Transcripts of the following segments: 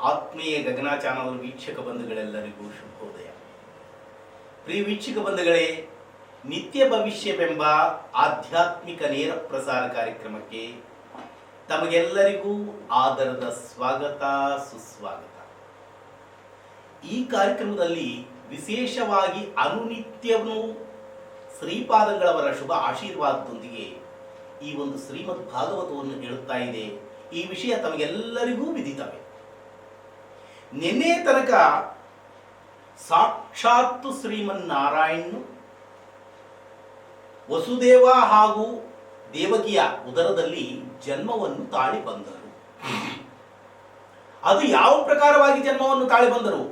ಆತ್ಮೀಯ ಗಗನ ಚಾನಲ್ ವೀಕ್ಷಕ ಬಂಧುಗಳೆಲ್ಲರಿಗೂ ಶುಭೋದಯ. ಪ್ರಿಯ ವೀಕ್ಷಕ ಬಂಧುಗಳೇ, ನಿತ್ಯ ಭವಿಷ್ಯವೆಂಬ ಆಧ್ಯಾತ್ಮಿಕ ನೇರ ಪ್ರಸಾರ ಕಾರ್ಯಕ್ರಮಕ್ಕೆ ತಮಗೆಲ್ಲರಿಗೂ ಆದರದ ಸ್ವಾಗತ, ಸುಸ್ವಾಗತ. ಈ ಕಾರ್ಯಕ್ರಮದಲ್ಲಿ ವಿಶೇಷವಾಗಿ ಅನುನಿತ್ಯವೂ ಶ್ರೀಪಾದಂಗಳವರ ಶುಭ ಆಶೀರ್ವಾದದೊಂದಿಗೆ ಈ ಒಂದು ಶ್ರೀಮದ್ ಭಾಗವತವನ್ನು ಹೇಳುತ್ತಾ ಇದೆ. ಈ ವಿಷಯ ತಮಗೆಲ್ಲರಿಗೂ ವಿದಿತವೇ. ನಿನ್ನೆ ತನಕ ಸಾಕ್ಷಾತ್ತು ಶ್ರೀಮನ್ನಾರಾಯಣನು ವಸುದೇವ ಹಾಗೂ ದೇವಕಿಯ ಉದರದಲ್ಲಿ ಜನ್ಮವನ್ನು ತಾಳಿ ಬಂದರು. ಅದು ಯಾವ ಪ್ರಕಾರವಾಗಿ ಜನ್ಮವನ್ನು ತಾಳಿ ಬಂದರು?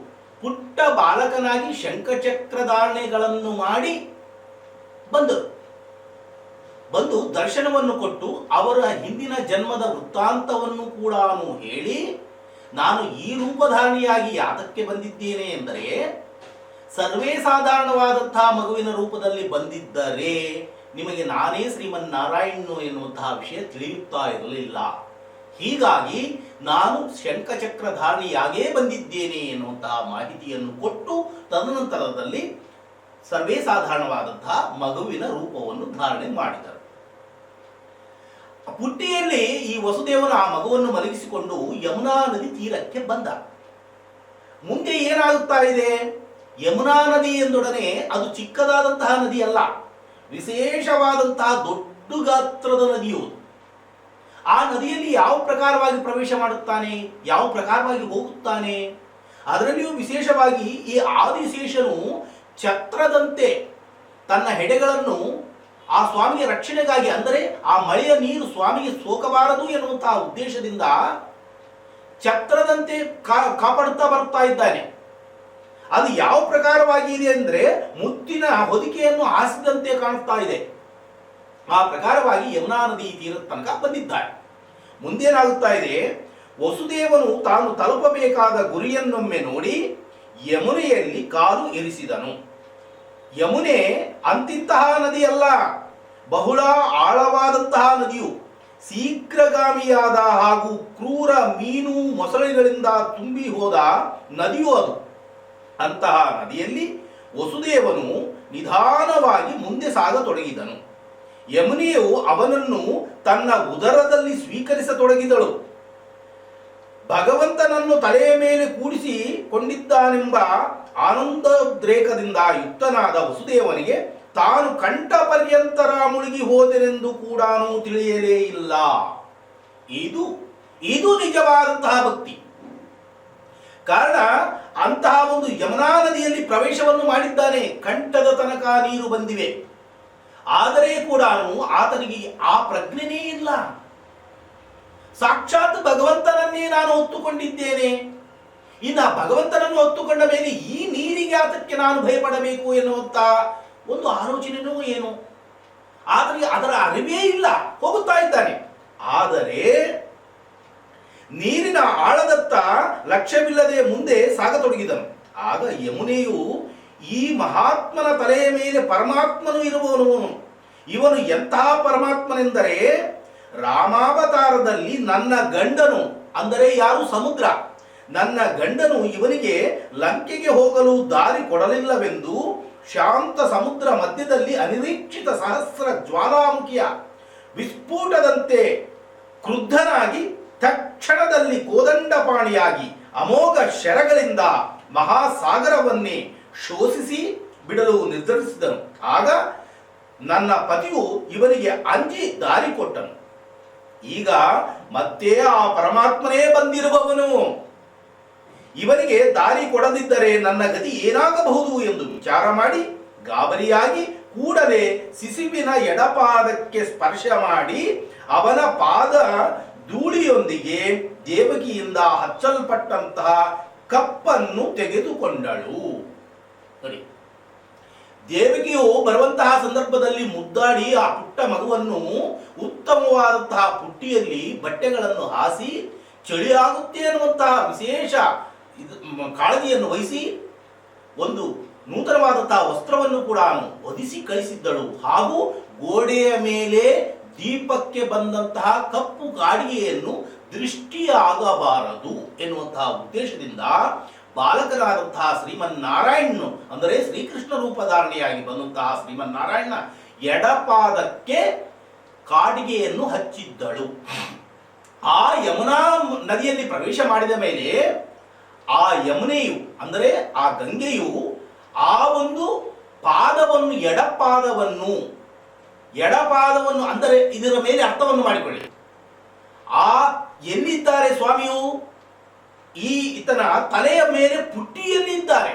ಪುಟ್ಟ ಬಾಲಕನಾಗಿ ಶಂಖಚಕ್ರಧಾರಣೆಗಳನ್ನು ಮಾಡಿ ಬಂದು ದರ್ಶನವನ್ನು ಕೊಟ್ಟು ಅವರ ಹಿಂದಿನ ಜನ್ಮದ ವೃತ್ತಾಂತವನ್ನು ಕೂಡ ಹೇಳಿ, ನಾನು ಈ ರೂಪಧಾರಿಯಾಗಿ ಯಾತಕ್ಕೆ ಬಂದಿದ್ದೇನೆ ಎಂದರೆ, ಸರ್ವೇ ಸಾಧಾರಣವಾದಂತಹ ಮಗುವಿನ ರೂಪದಲ್ಲಿ ಬಂದಿದ್ದರೆ ನಿಮಗೆ ನಾನೇ ಶ್ರೀಮನ್ನಾರಾಯಣನು ಎನ್ನುವಂತಹ ವಿಷಯ ತಿಳಿಯುತ್ತಾ ಇರಲಿಲ್ಲ. ಹೀಗಾಗಿ ನಾನು ಶಂಖಚಕ್ರಧಾರಿಯಾಗೇ ಬಂದಿದ್ದೇನೆ ಎನ್ನುವಂತಹ ಮಾಹಿತಿಯನ್ನು ಕೊಟ್ಟು ತದನಂತರದಲ್ಲಿ ಸರ್ವೇ ಸಾಧಾರಣವಾದಂತಹ ಮಗುವಿನ ರೂಪವನ್ನು ಧಾರಣೆ ಮಾಡಿದರು. ಪುಟ್ಟಿಯಲ್ಲಿ ಈ ವಸುದೇವನ ಆ ಮಗುವನ್ನು ಮಲಗಿಸಿಕೊಂಡು ಯಮುನಾ ನದಿ ತೀರಕ್ಕೆ ಬಂದ. ಮುಂದೆ ಏನಾಗುತ್ತಾ ಇದೆ? ಯಮುನಾ ನದಿ ಎಂದೊಡನೆ ಅದು ಚಿಕ್ಕದಾದಂತಹ ನದಿ ಅಲ್ಲ, ವಿಶೇಷವಾದಂತಹ ದೊಡ್ಡ ಗಾತ್ರದ ನದಿಯು. ಆ ನದಿಯಲ್ಲಿ ಯಾವ ಪ್ರಕಾರವಾಗಿ ಪ್ರವೇಶ ಮಾಡುತ್ತಾನೆ, ಯಾವ ಪ್ರಕಾರವಾಗಿ ಹೋಗುತ್ತಾನೆ? ಅದರಲ್ಲಿಯೂ ವಿಶೇಷವಾಗಿ ಈ ಆದಿಶೇಷನು ಛತ್ರದಂತೆ ತನ್ನ ಹೆಡೆಗಳನ್ನು ಆ ಸ್ವಾಮಿಯ ರಕ್ಷಣೆಗಾಗಿ, ಅಂದರೆ ಆ ಮಳೆಯ ನೀರು ಸ್ವಾಮಿಗೆ ಸೋಕಬಾರದು ಎನ್ನುವಂತಹ ಉದ್ದೇಶದಿಂದ ಛತ್ರದಂತೆ ಕಾಪಾಡುತ್ತಾ ಬರುತ್ತಾ ಇದ್ದಾನೆ. ಅದು ಯಾವ ಪ್ರಕಾರವಾಗಿ ಇದೆ ಅಂದರೆ ಮುತ್ತಿನ ಹೊದಿಕೆಯನ್ನು ಹಾಸಿದಂತೆ ಕಾಣುತ್ತಾ ಇದೆ. ಆ ಪ್ರಕಾರವಾಗಿ ಯಮುನಾ ನದಿ ತೀರದ ತನಕ ಬಂದಿದ್ದಾನೆ. ಮುಂದೇನಾಗುತ್ತಾ ಇದೆ? ವಸುದೇವನು ತಾನು ತಲುಪಬೇಕಾದ ಗುರಿಯನ್ನೊಮ್ಮೆ ನೋಡಿ ಯಮುನೆಯಲ್ಲಿ ಕಾಲು ಇರಿಸಿದನು. ಯಮುನೆ ಅಂತಿಂತಹ ನದಿಯಲ್ಲ, ಬಹಳ ಆಳವಾದಂತಹ ನದಿಯು. ಶೀಘ್ರಗಾಮಿಯಾದ ಹಾಗೂ ಕ್ರೂರ ಮೀನು ಮೊಸಳೆಗಳಿಂದ ತುಂಬಿ ಹೋದ ನದಿಯು ಅದು. ಅಂತಹ ನದಿಯಲ್ಲಿ ವಸುದೇವನು ನಿಧಾನವಾಗಿ ಮುಂದೆ ಸಾಗತೊಡಗಿದನು. ಯಮುನೆಯು ಅವನನ್ನು ತನ್ನ ಉದರದಲ್ಲಿ ಸ್ವೀಕರಿಸತೊಡಗಿದಳು. ಭಗವಂತನನ್ನು ತಲೆಯ ಮೇಲೆ ಕೂಡಿಸಿಕೊಂಡಿದ್ದಾನೆಂಬ ಆನಂದೋದ್ರೇಕದಿಂದ ಯುಕ್ತನಾದ ವಸುದೇವನಿಗೆ ತಾನು ಕಂಠ ಪರ್ಯಂತರ ಮುಳುಗಿ ಹೋದೆನೆಂದು ಕೂಡ ತಿಳಿಯಲೇ ಇಲ್ಲ. ಇದು ನಿಜವಾದಂತಹ ಭಕ್ತಿ. ಕಾರಣ, ಅಂತಹ ಒಂದು ಯಮುನಾ ನದಿಯಲ್ಲಿ ಪ್ರವೇಶವನ್ನು ಮಾಡಿದ್ದಾನೆ. ಕಂಠದ ತನಕ ನೀರು ಬಂದಿವೆ. ಆದರೆ ಕೂಡ ಆತನಿಗೆ ಆ ಪ್ರಜ್ಞೆನೇ ಇಲ್ಲ. ಸಾಕ್ಷಾತ್ ಭಗವಂತನನ್ನೇ ನಾನು ಹೊತ್ತುಕೊಂಡಿದ್ದೇನೆ. ಇನ್ನು ಭಗವಂತನನ್ನು ಹೊತ್ತುಕೊಂಡ ಮೇಲೆ ಈ ನೀರಿಗೆ ಆತಕ್ಕೆ ನಾನು ಭಯಪಡಬೇಕು ಎನ್ನುವಂತ ಒಂದು ಆಲೋಚನೆಯೂ ಏನು ಆತನಿಗೆ ಅದರ ಅರಿವೇ ಇಲ್ಲ. ಹೋಗುತ್ತಾ ಇದ್ದಾನೆ. ಆದರೆ ನೀರಿನ ಆಳದತ್ತ ಲಕ್ಷ್ಯವಿಲ್ಲದೆ ಮುಂದೆ ಸಾಗತೊಡಗಿದನು. ಆಗ ಯಮುನೆಯು ಈ ಮಹಾತ್ಮನ ತಲೆಯ ಮೇಲೆ ಪರಮಾತ್ಮನು ಇರುವವನು. ಇವನು ಎಂತಹ ಪರಮಾತ್ಮನೆಂದರೆ, ರಾಮಾವತಾರದಲ್ಲಿ ನನ್ನ ಗಂಡನು, ಅಂದರೆ ಯಾರು? ಸಮುದ್ರ. ನನ್ನ ಗಂಡನು ಇವನಿಗೆ ಲಂಕೆಗೆ ಹೋಗಲು ದಾರಿ ಕೊಡಲಿಲ್ಲವೆಂದು ಶಾಂತ ಸಮುದ್ರ ಮಧ್ಯದಲ್ಲಿ ಅನಿರೀಕ್ಷಿತ ಸಹಸ್ರ ಜ್ವಾಲಾಮುಖಿಯ ವಿಸ್ಫೋಟದಂತೆ ಕ್ರುದ್ಧನಾಗಿ ತಕ್ಷಣದಲ್ಲಿ ಕೋದಂಡಪಾಣಿಯಾಗಿ ಅಮೋಘ ಶರಗಳಿಂದ ಮಹಾಸಾಗರವನ್ನೇ ಶೋಷಿಸಿ ಬಿಡಲು ನಿರ್ಧರಿಸಿದನು. ಆಗ ನನ್ನ ಪತಿಯು ಇವನಿಗೆ ಅಂಜಿ ದಾರಿ ಕೊಟ್ಟನು. ಈಗ ಮತ್ತೆ ಆ ಪರಮಾತ್ಮನೇ ಬಂದಿರುವವನು. ಇವನಿಗೆ ದಾರಿ ಕೊಡದಿದ್ದರೆ ನನ್ನ ಗತಿ ಏನಾಗಬಹುದು ಎಂದು ವಿಚಾರ ಮಾಡಿ ಗಾಬರಿಯಾಗಿ ಕೂಡಲೇ ಶಿಶುವಿನ ಎಡಪಾದಕ್ಕೆ ಸ್ಪರ್ಶ ಮಾಡಿ ಅವನ ಪಾದ ಧೂಳಿಯೊಂದಿಗೆ ದೇವಕಿಯಿಂದ ಹಚ್ಚಲ್ಪಟ್ಟಂತಹ ಕಪ್ಪನ್ನು ತೆಗೆದುಕೊಂಡಳು. ನೋಡಿ, ದೇವಕಿಯು ಬರುವಂತಹ ಸಂದರ್ಭದಲ್ಲಿ ಮುದ್ದಾಡಿ ಆ ಪುಟ್ಟ ಮಗುವನ್ನು ಉತ್ತಮವಾದಂತಹ ಪುಟ್ಟಿಯಲ್ಲಿ ಬಟ್ಟೆಗಳನ್ನು ಹಾಸಿ ಚಳಿ ಆಗುತ್ತೆ ಅನ್ನುವಂತಹ ವಿಶೇಷ ಕಾಳಜಿಯನ್ನು ವಹಿಸಿ ಒಂದು ನೂತನವಾದಂತಹ ವಸ್ತ್ರವನ್ನು ಕೂಡ ಹೊದಿಸಿ ಕಳಿಸಿದ್ದಳು. ಹಾಗೂ ಗೋಡೆಯ ಮೇಲೆ ದೀಪಕ್ಕೆ ಬಂದಂತಹ ಕಪ್ಪು ಗಾಡಿಗೆಯನ್ನು ದೃಷ್ಟಿಯಾಗಬಾರದು ಎನ್ನುವಂತಹ ಉದ್ದೇಶದಿಂದ ಬಾಲಕನಾದಂತಹ ಶ್ರೀಮನ್ನಾರಾಯಣನು ಅಂದರೆ ಶ್ರೀಕೃಷ್ಣ ರೂಪಧಾರಣೆಯಾಗಿ ಬಂದಂತಹ ಶ್ರೀಮನ್ನಾರಾಯಣ ಎಡಪಾದಕ್ಕೆ ಕಾಡಿಗೆಯನ್ನು ಹಚ್ಚಿದ್ದಳು. ಆ ಯಮುನಾ ನದಿಯಲ್ಲಿ ಪ್ರವೇಶ ಮಾಡಿದ ಮೇಲೆ ಆ ಯಮುನೆಯು ಅಂದರೆ ಆ ಗಂಗೆಯು ಆ ಒಂದು ಪಾದವನ್ನು ಎಡಪಾದವನ್ನು ಅಂದರೆ ಇದರ ಮೇಲೆ ಅರ್ಥವನ್ನು ಮಾಡಿಕೊಳ್ಳಿ. ಆ ಎಲ್ಲಿದ್ದಾರೆ ಸ್ವಾಮಿಯು? ಈತನ ತಲೆಯ ಮೇಲೆ ಪುಟ್ಟಿಯಲ್ಲಿದ್ದಾರೆ.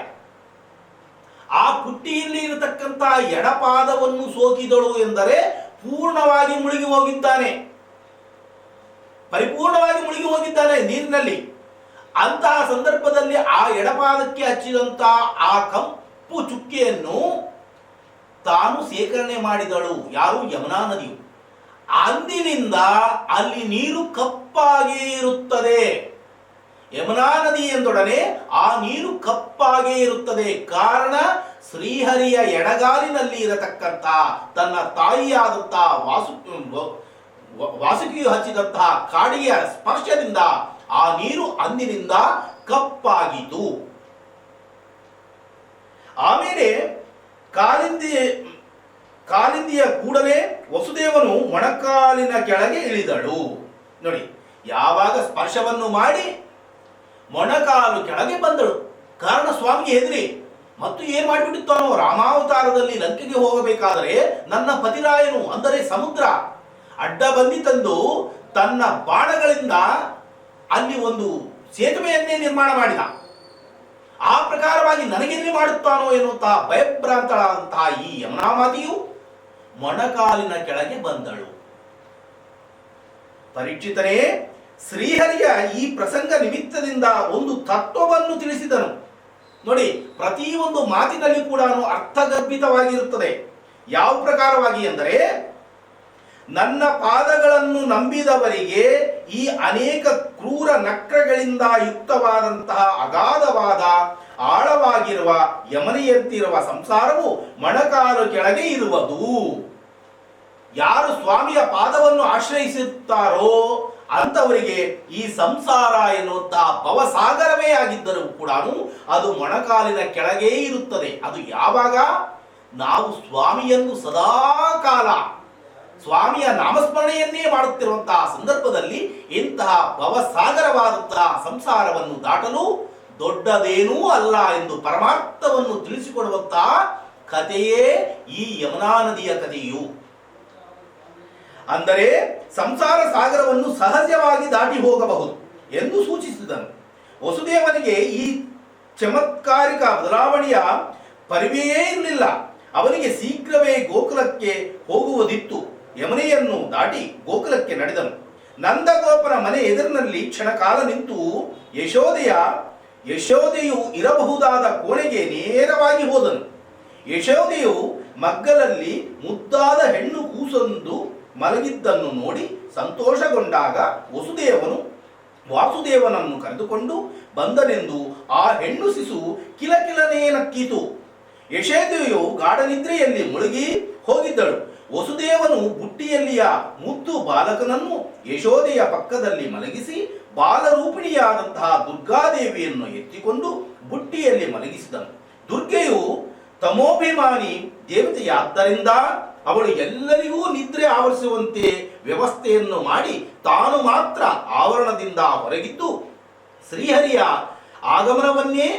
ಆ ಪುಟ್ಟಿಯಲ್ಲಿ ಇರತಕ್ಕಂತಹ ಎಡಪಾದವನ್ನು ಸೋಕಿದಳು ಎಂದರೆ ಪೂರ್ಣವಾಗಿ ಮುಳುಗಿ ಹೋಗಿದ್ದಾನೆ, ಪರಿಪೂರ್ಣವಾಗಿ ಮುಳುಗಿ ಹೋಗಿದ್ದಾನೆ ನೀರಿನಲ್ಲಿ. ಅಂತಹ ಸಂದರ್ಭದಲ್ಲಿ ಆ ಎಡಪಾದಕ್ಕೆ ಹಚ್ಚಿದಂತಹ ಆ ಕಪ್ಪು ಚುಕ್ಕೆಯನ್ನು ತಾನು ಸೇಕರಣೆ ಮಾಡಿದಳು. ಯಾರು? ಯಮುನಾ ನದಿಯು. ಅಂದಿನಿಂದ ಅಲ್ಲಿ ನೀರು ಕಪ್ಪಾಗೇ ಇರುತ್ತದೆ. ಯಮುನಾ ನದಿ ಎಂದೊಡನೆ ಆ ನೀರು ಕಪ್ಪಾಗೇ ಇರುತ್ತದೆ. ಕಾರಣ ಶ್ರೀಹರಿಯ ಎಡಗಾಲಿನಲ್ಲಿ ಇರತಕ್ಕಂಥ ತನ್ನ ತಾಯಿಯಾದಂತಹ ವಾಸುಕಿಯು ಹಚ್ಚಿದಂತಹ ಕಾಡಿಗೆಯ ಸ್ಪರ್ಶದಿಂದ ಆ ನೀರು ಅಂದಿನಿಂದ ಕಪ್ಪಾಗಿತು. ಆಮೇಲೆ ಕಾಲಿಂದಿಯ ಕೂಡಲೇ ವಸುದೇವನು ಮೊಣಕಾಲಿನ ಕೆಳಗೆ ಇಳಿದಳು. ನೋಡಿ, ಯಾವಾಗ ಸ್ಪರ್ಶವನ್ನು ಮಾಡಿ ಮೊಣಕಾಲು ಕೆಳಗೆ ಬಂದಳು. ಕಾರಣ ಸ್ವಾಮಿಗೆ ಹೆದರಿ ಮತ್ತು ಏನ್ ಮಾಡಿಬಿಟ್ಟಿತ್ತಾನೋ, ರಾಮಾವತಾರದಲ್ಲಿ ಲಂಕೆಗೆ ಹೋಗಬೇಕಾದರೆ ನನ್ನ ಪತಿರಾಯನು ಅಂದರೆ ಸಮುದ್ರ ಅಡ್ಡ ಬಂದಿತಂದು ತನ್ನ ಬಾಣಗಳಿಂದ ಅಲ್ಲಿ ಒಂದು ಸೇತುವೆಯನ್ನೇ ನಿರ್ಮಾಣ ಮಾಡಿದ. ಆ ಪ್ರಕಾರವಾಗಿ ನನಗೆಲ್ಲಿ ಮಾಡುತ್ತಾನೋ ಎನ್ನುವಂತಹ ಭಯಭ್ರಾಂತಳಾದಂತಹ ಈ ಯಮುನಾ ಮಾತೆಯು ಮೊಣಕಾಲಿನ ಕೆಳಗೆ ಬಂದಳು. ಪರೀಕ್ಷಿತನೇ, ಶ್ರೀಹರಿಯ ಈ ಪ್ರಸಂಗ ನಿಮಿತ್ತದಿಂದ ಒಂದು ತತ್ವವನ್ನು ತಿಳಿಸಿದನು. ನೋಡಿ, ಪ್ರತಿಯೊಂದು ಮಾತಿನಲ್ಲಿ ಕೂಡ ಅರ್ಥಗರ್ಭಿತವಾಗಿರುತ್ತದೆ. ಯಾವ ಪ್ರಕಾರವಾಗಿ ಎಂದರೆ, ನನ್ನ ಪಾದಗಳನ್ನು ನಂಬಿದವರಿಗೆ ಈ ಅನೇಕ ಕ್ರೂರ ನಕ್ರಗಳಿಂದ ಯುಕ್ತವಾದಂತಹ ಅಗಾಧವಾದ ಆಳವಾಗಿರುವ ಯಮನೆಯಂತಿರುವ ಸಂಸಾರವು ಮೊಣಕಾಲು ಕೆಳಗೆ ಇರುವುದು. ಯಾರು ಸ್ವಾಮಿಯ ಪಾದವನ್ನು ಆಶ್ರಯಿಸುತ್ತಾರೋ ಅಂತವರಿಗೆ ಈ ಸಂಸಾರ ಎನ್ನುವಂತಹ ಭವಸಾಗರವೇ ಆಗಿದ್ದರೂ ಕೂಡ ಅದು ಮೊಣಕಾಲಿನ ಕೆಳಗೇ ಇರುತ್ತದೆ. ಅದು ಯಾವಾಗ? ನಾವು ಸ್ವಾಮಿಯನ್ನು ಸದಾ ಕಾಲ ಸ್ವಾಮಿಯ ನಾಮಸ್ಮರಣೆಯನ್ನೇ ಮಾಡುತ್ತಿರುವಂತಹ ಸಂದರ್ಭದಲ್ಲಿ ಇಂತಹ ಭವಸಾಗರವಾದಂತಹ ಸಂಸಾರವನ್ನು ದಾಟಲು ದೊಡ್ಡದೇನೂ ಅಲ್ಲ ಎಂದು ಪರಮಾರ್ಥವನ್ನು ತಿಳಿಸಿಕೊಡುವಂತಹ ಕಥೆಯೇ ಈ ಯಮುನಾ ನದಿಯ ಕಥೆಯು. ಅಂದರೆ ಸಂಸಾರ ಸಾಗರವನ್ನು ಸಹಜವಾಗಿ ದಾಟಿ ಹೋಗಬಹುದು ಎಂದು ಸೂಚಿಸಿದನು. ವಸುದೇವನಿಗೆ ಈ ಚಮತ್ಕಾರಿಕ ಬದಲಾವಣೆಯ ಪರಿವೆಯೇ ಇರಲಿಲ್ಲ. ಅವನಿಗೆ ಶೀಘ್ರವೇ ಗೋಕುಲಕ್ಕೆ ಹೋಗುವುದಿತ್ತು. ಯಮುನೆಯನ್ನು ದಾಟಿ ಗೋಕುಲಕ್ಕೆ ನಡೆದನು. ನಂದಗೋಪನ ಮನೆ ಎದುರಿನಲ್ಲಿ ಕ್ಷಣಕಾಲ ನಿಂತು ಯಶೋದೆಯು ಇರಬಹುದಾದ ಕೋಣೆಗೆ ನೇರವಾಗಿ ಹೋದನು. ಯಶೋದೆಯು ಮಗ್ಗಲಲ್ಲಿ ಮುದ್ದಾದ ಹೆಣ್ಣು ಕೂಸೊಂದು ಮಲಗಿದ್ದನ್ನು ನೋಡಿ ಸಂತೋಷಗೊಂಡಾಗ ವಾಸುದೇವನನ್ನು ಕರೆದುಕೊಂಡು ಬಂದನೆಂದು ಆ ಹೆಣ್ಣು ಶಿಶು ಕಿಲಕಿಲನೇ ನಕ್ಕಿತು. ಯಶೋದೆಯು ಗಾಢನಿದ್ರೆಯಲ್ಲಿ ಮುಳುಗಿ ಹೋಗಿದ್ದಳು. ವಸುದೇವನು ಬುಟ್ಟಿಯಲ್ಲಿಯ ಮುದ್ದು ಬಾಲಕನನ್ನು ಯಶೋದೆಯ ಪಕ್ಕದಲ್ಲಿ ಮಲಗಿಸಿ ಬಾಲರೂಪಿಣಿಯಾದಂತಹ ದುರ್ಗಾದೇವಿಯನ್ನು ಎತ್ತಿಕೊಂಡು ಬುಟ್ಟಿಯಲ್ಲಿ ಮಲಗಿಸಿದನು. ದುರ್ಗೆಯು ತಮೋಭಿಮಾನಿ ದೇವತೆಯಾದ್ದರಿಂದ ಅವಳು ಎಲ್ಲರಿಗೂ ನಿದ್ರೆ ಆವರಿಸುವಂತೆ ವ್ಯವಸ್ಥೆಯನ್ನು ಮಾಡಿ ತಾನು ಮಾತ್ರ ಆವರಣದಿಂದ ಹೊರಗಿದ್ದು ಶ್ರೀಹರಿಯ ಆಗಮನವನ್ನೇ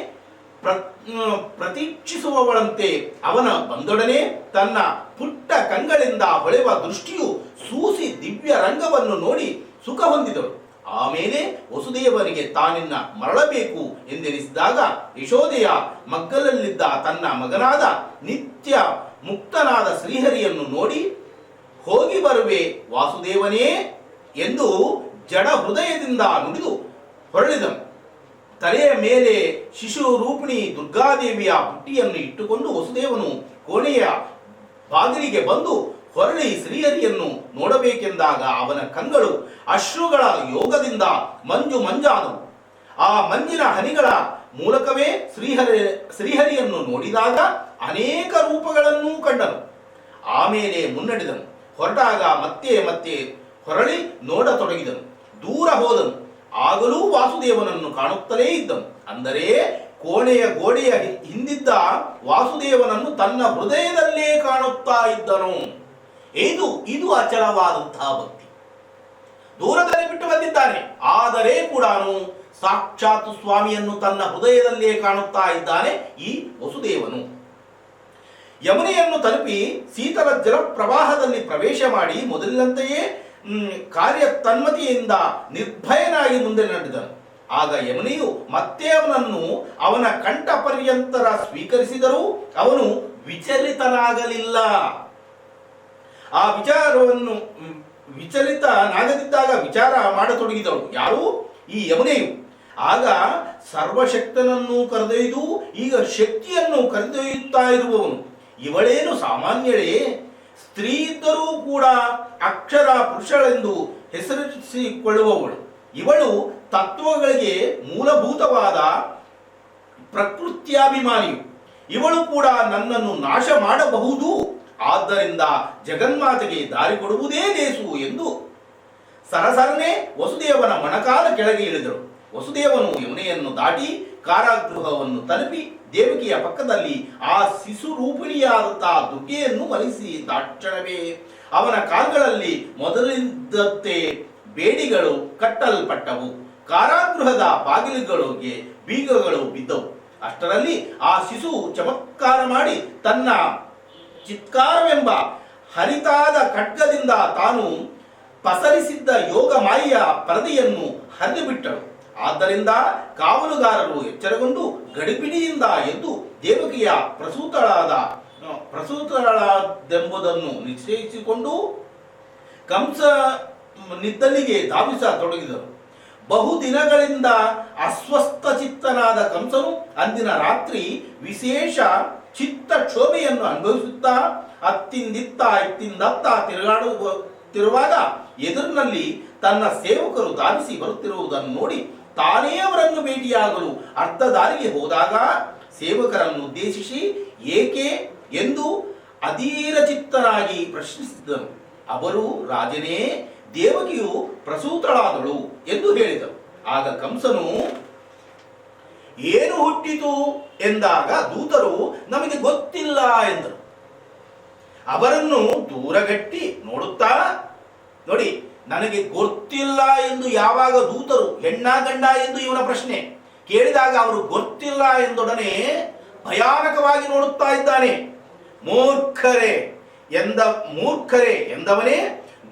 ಪ್ರತೀಕ್ಷಿಸುವವಳಂತೆ ಅವನ ಬಂದೊಡನೆ ತನ್ನ ಪುಟ್ಟ ಕಂಗಳಿಂದ ಹೊಳೆವ ದೃಷ್ಟಿಯು ಸೂಸಿ ದಿವ್ಯ ರಂಗವನ್ನು ನೋಡಿ ಸುಖ ಹೊಂದಿದಳು. ಆಮೇಲೆ ವಸುದೇವನಿಗೆ ತಾನಿನ್ನ ಮರಳಬೇಕು ಎಂದೆನಿಸಿದಾಗ ಯಶೋದೆಯ ಮಗ್ಗಲಲ್ಲಿದ್ದ ತನ್ನ ಮಗನಾದ ನಿತ್ಯ ಮುಕ್ತನಾದ ಶ್ರೀಹರಿಯನ್ನು ನೋಡಿ ಹೋಗಿ ಬರುವೆ ವಾಸುದೇವನೇ ಎಂದು ಜಡ ಹೃದಯದಿಂದ ನುಡಿದು ಹೊರಳಿದನು. ತಲೆಯ ಮೇಲೆ ಶಿಶು ರೂಪಿಣಿ ದುರ್ಗಾದೇವಿಯ ಬುಟ್ಟಿಯನ್ನು ಇಟ್ಟುಕೊಂಡು ವಸುದೇವನು ಕೋಣೆಯ ಬಾಗಿಲಿಗೆ ಬಂದು ಹೊರಳಿ ಶ್ರೀಹರಿಯನ್ನು ನೋಡಬೇಕೆಂದಾಗ ಅವನ ಕಂಗಳು ಅಶ್ರುಗಳ ಯೋಗದಿಂದ ಮಂಜಾದವು. ಆ ಮಂಜಿನ ಹನಿಗಳ ಮೂಲಕವೇ ಶ್ರೀಹರಿಯನ್ನು ನೋಡಿದಾಗ ಅನೇಕ ರೂಪಗಳನ್ನೂ ಕಂಡನು. ಆಮೇಲೆ ಮುನ್ನಡೆದನು. ಹೊರಟಾಗ ಮತ್ತೆ ಹೊರಳಿ ನೋಡತೊಡಗಿದನು. ದೂರ ಹೋದನು. ಆಗಲೂ ವಾಸುದೇವನನ್ನು ಕಾಣುತ್ತಲೇ ಇದ್ದನು. ಅಂದರೆ ಕೋಣೆಯ ಗೋಡೆಯ ಹಿಂದಿದ್ದ ವಾಸುದೇವನನ್ನು ತನ್ನ ಹೃದಯದಲ್ಲೇ ಕಾಣುತ್ತಾ ಇದ್ದನು. ಇದು ಅಚಲವಾದಂತಹ ಭಕ್ತಿ. ದೂರದಲ್ಲಿ ಬಿಟ್ಟು ಬಂದಿದ್ದಾನೆ, ಆದರೆ ಕೂಡ ಸಾಕ್ಷಾತ್ ಸ್ವಾಮಿಯನ್ನು ತನ್ನ ಹೃದಯದಲ್ಲೇ ಕಾಣುತ್ತಾ ಇದ್ದಾನೆ ಈ ವಸುದೇವನು. ಯಮುನೆಯನ್ನು ತಲುಪಿ ಶೀತಲ ಜಲ ಪ್ರವಾಹದಲ್ಲಿ ಪ್ರವೇಶ ಮಾಡಿ ಮೊದಲಿನಂತೆಯೇ ಕಾರ್ಯ ತನ್ಮತಿಯಿಂದ ನಿರ್ಭಯನಾಗಿ ಮುಂದೆ ನಡೆದನು. ಆಗ ಯಮುನೆಯು ಮತ್ತೆ ಅವನನ್ನು ಅವನ ಕಂಠ ಪರ್ಯಂತರ ಸ್ವೀಕರಿಸಿದರೂ ಅವನು ವಿಚಲಿತನಾಗಲಿಲ್ಲ. ಆ ವಿಚಾರವನ್ನು ವಿಚಲಿತನಾಗದಿದ್ದಾಗ ವಿಚಾರ ಮಾಡತೊಡಗಿದಳು ಯಾರು? ಈ ಯಮುನೆಯು. ಆಗ ಸರ್ವಶಕ್ತನನ್ನು ಕರೆದೊಯ್ದು ಈಗ ಶಕ್ತಿಯನ್ನು ಕರೆದೊಯ್ಯುತ್ತಾ ಇರುವವನು. ಇವಳೇನು ಸಾಮಾನ್ಯಳೇ? ಸ್ತ್ರೀ ಇದ್ದರೂ ಕೂಡ ಅಕ್ಷರ ಪುರುಷಳೆಂದು ಹೆಸರಿಸಿಕೊಳ್ಳುವವಳು. ಇವಳು ತತ್ವಗಳಿಗೆ ಮೂಲಭೂತವಾದ ಪ್ರಕೃತ್ಯಾಭಿಮಾನಿಯು. ಇವಳು ಕೂಡ ನನ್ನನ್ನು ನಾಶ ಮಾಡಬಹುದು, ಆದ್ದರಿಂದ ಜಗನ್ಮಾತೆಗೆ ದಾರಿ ಕೊಡುವುದೇ ಲೇಸು ಎಂದು ಸರಸರನೆ ವಸುದೇವನ ಮೊಣಕಾಲ ಕೆಳಗೆ ಇಳಿದಳು. ವಸುದೇವನು ಯಮುನೆಯನ್ನು ದಾಟಿ ಕಾರಾಗೃಹವನ್ನು ತಲುಪಿ ದೇವಕಿಯ ಪಕ್ಕದಲ್ಲಿ ಆ ಶಿಶುರೂಪಿಣಿಯಾದಂತಹ ದುರ್ಗೆಯನ್ನು ಮಲಿಸಿ ತಕ್ಷಣವೇ ಅವನ ಕಾಲ್ಗಳಲ್ಲಿ ಮೊದಲಿದ್ದಂತೆ ಬೇಡಿಗಳು ಕಟ್ಟಲ್ಪಟ್ಟವು. ಕಾರಾಗೃಹದ ಬಾಗಿಲುಗಳಿಗೆ ಬೀಗಗಳು ಬಿದ್ದವು. ಅಷ್ಟರಲ್ಲಿ ಆ ಶಿಶು ಚಮತ್ಕಾರ ಮಾಡಿ ತನ್ನ ಚಿತ್ಕಾರವೆಂಬ ಹರಿತಾದ ಖಡ್ಗದಿಂದ ತಾನು ಪಸರಿಸಿದ್ದ ಯೋಗ ಮಾಯೆಯ ಪರದೆಯನ್ನು ಹರಿದು ಬಿಟ್ಟಳು. ಆದ್ದರಿಂದ ಕಾವಲುಗಾರರು ಎಚ್ಚರಗೊಂಡು ಗಡಿಬಿಡಿಯಿಂದ ಎದ್ದು ದೇವಕಿಯ ಪ್ರಸೂತಳಾದೆಂಬುದನ್ನು ನಿಶ್ಚಯಿಸಿಕೊಂಡು ಕಂಸ ನಿದ್ದಲಿಗೆ ಧಾವಿಸತೊಡಗಿದರು. ಬಹುದಿನಗಳಿಂದ ಅಸ್ವಸ್ಥ ಚಿತ್ತನಾದ ಕಂಸನು ಅಂದಿನ ರಾತ್ರಿ ವಿಶೇಷ ಚಿತ್ತ ಕ್ಷೋಭೆಯನ್ನು ಅನುಭವಿಸುತ್ತಾ ಅತ್ತಿಂದಿತ್ತ ಇತ್ತಿಂದತ್ತ ತಿರುವಾಗ ಎದುರಿನಲ್ಲಿ ತನ್ನ ಸೇವಕರು ಧಾವಿಸಿ ಬರುತ್ತಿರುವುದನ್ನು ನೋಡಿ ತಾನೇ ಅವರನ್ನು ಭೇಟಿಯಾಗಲು ಅರ್ಧ ದಾರಿಗೆ ಹೋದಾಗ ಸೇವಕರನ್ನು ಉದ್ದೇಶಿಸಿ ಏಕೆ ಎಂದು ಅಧೀರ ಚಿತ್ತನಾಗಿ ಪ್ರಶ್ನಿಸಿದನು. ಅವರು ರಾಜನೇ, ದೇವಕಿಯು ಪ್ರಸೂತಳಾದಳು ಎಂದು ಹೇಳಿದರು. ಆಗ ಕಂಸನು ಏನು ಹುಟ್ಟಿತು ಎಂದಾಗ ದೂತರು ನಮಗೆ ಗೊತ್ತಿಲ್ಲ ಎಂದರು. ಅವರನ್ನು ದೂರಗಟ್ಟಿ ನೋಡುತ್ತಾ, ನೋಡಿ, ನನಗೆ ಗೊತ್ತಿಲ್ಲ ಎಂದು ಯಾವಾಗ ದೂತರು ಹೆಣ್ಣ ಗಂಡ ಎಂದು ಇವನ ಪ್ರಶ್ನೆ ಕೇಳಿದಾಗ ಅವರು ಗೊತ್ತಿಲ್ಲ ಎಂದೊಡನೆ ಭಯಾನಕವಾಗಿ ನೋಡುತ್ತಾ ಇದ್ದಾನೆ. ಮೂರ್ಖರೇ ಎಂದವನೇ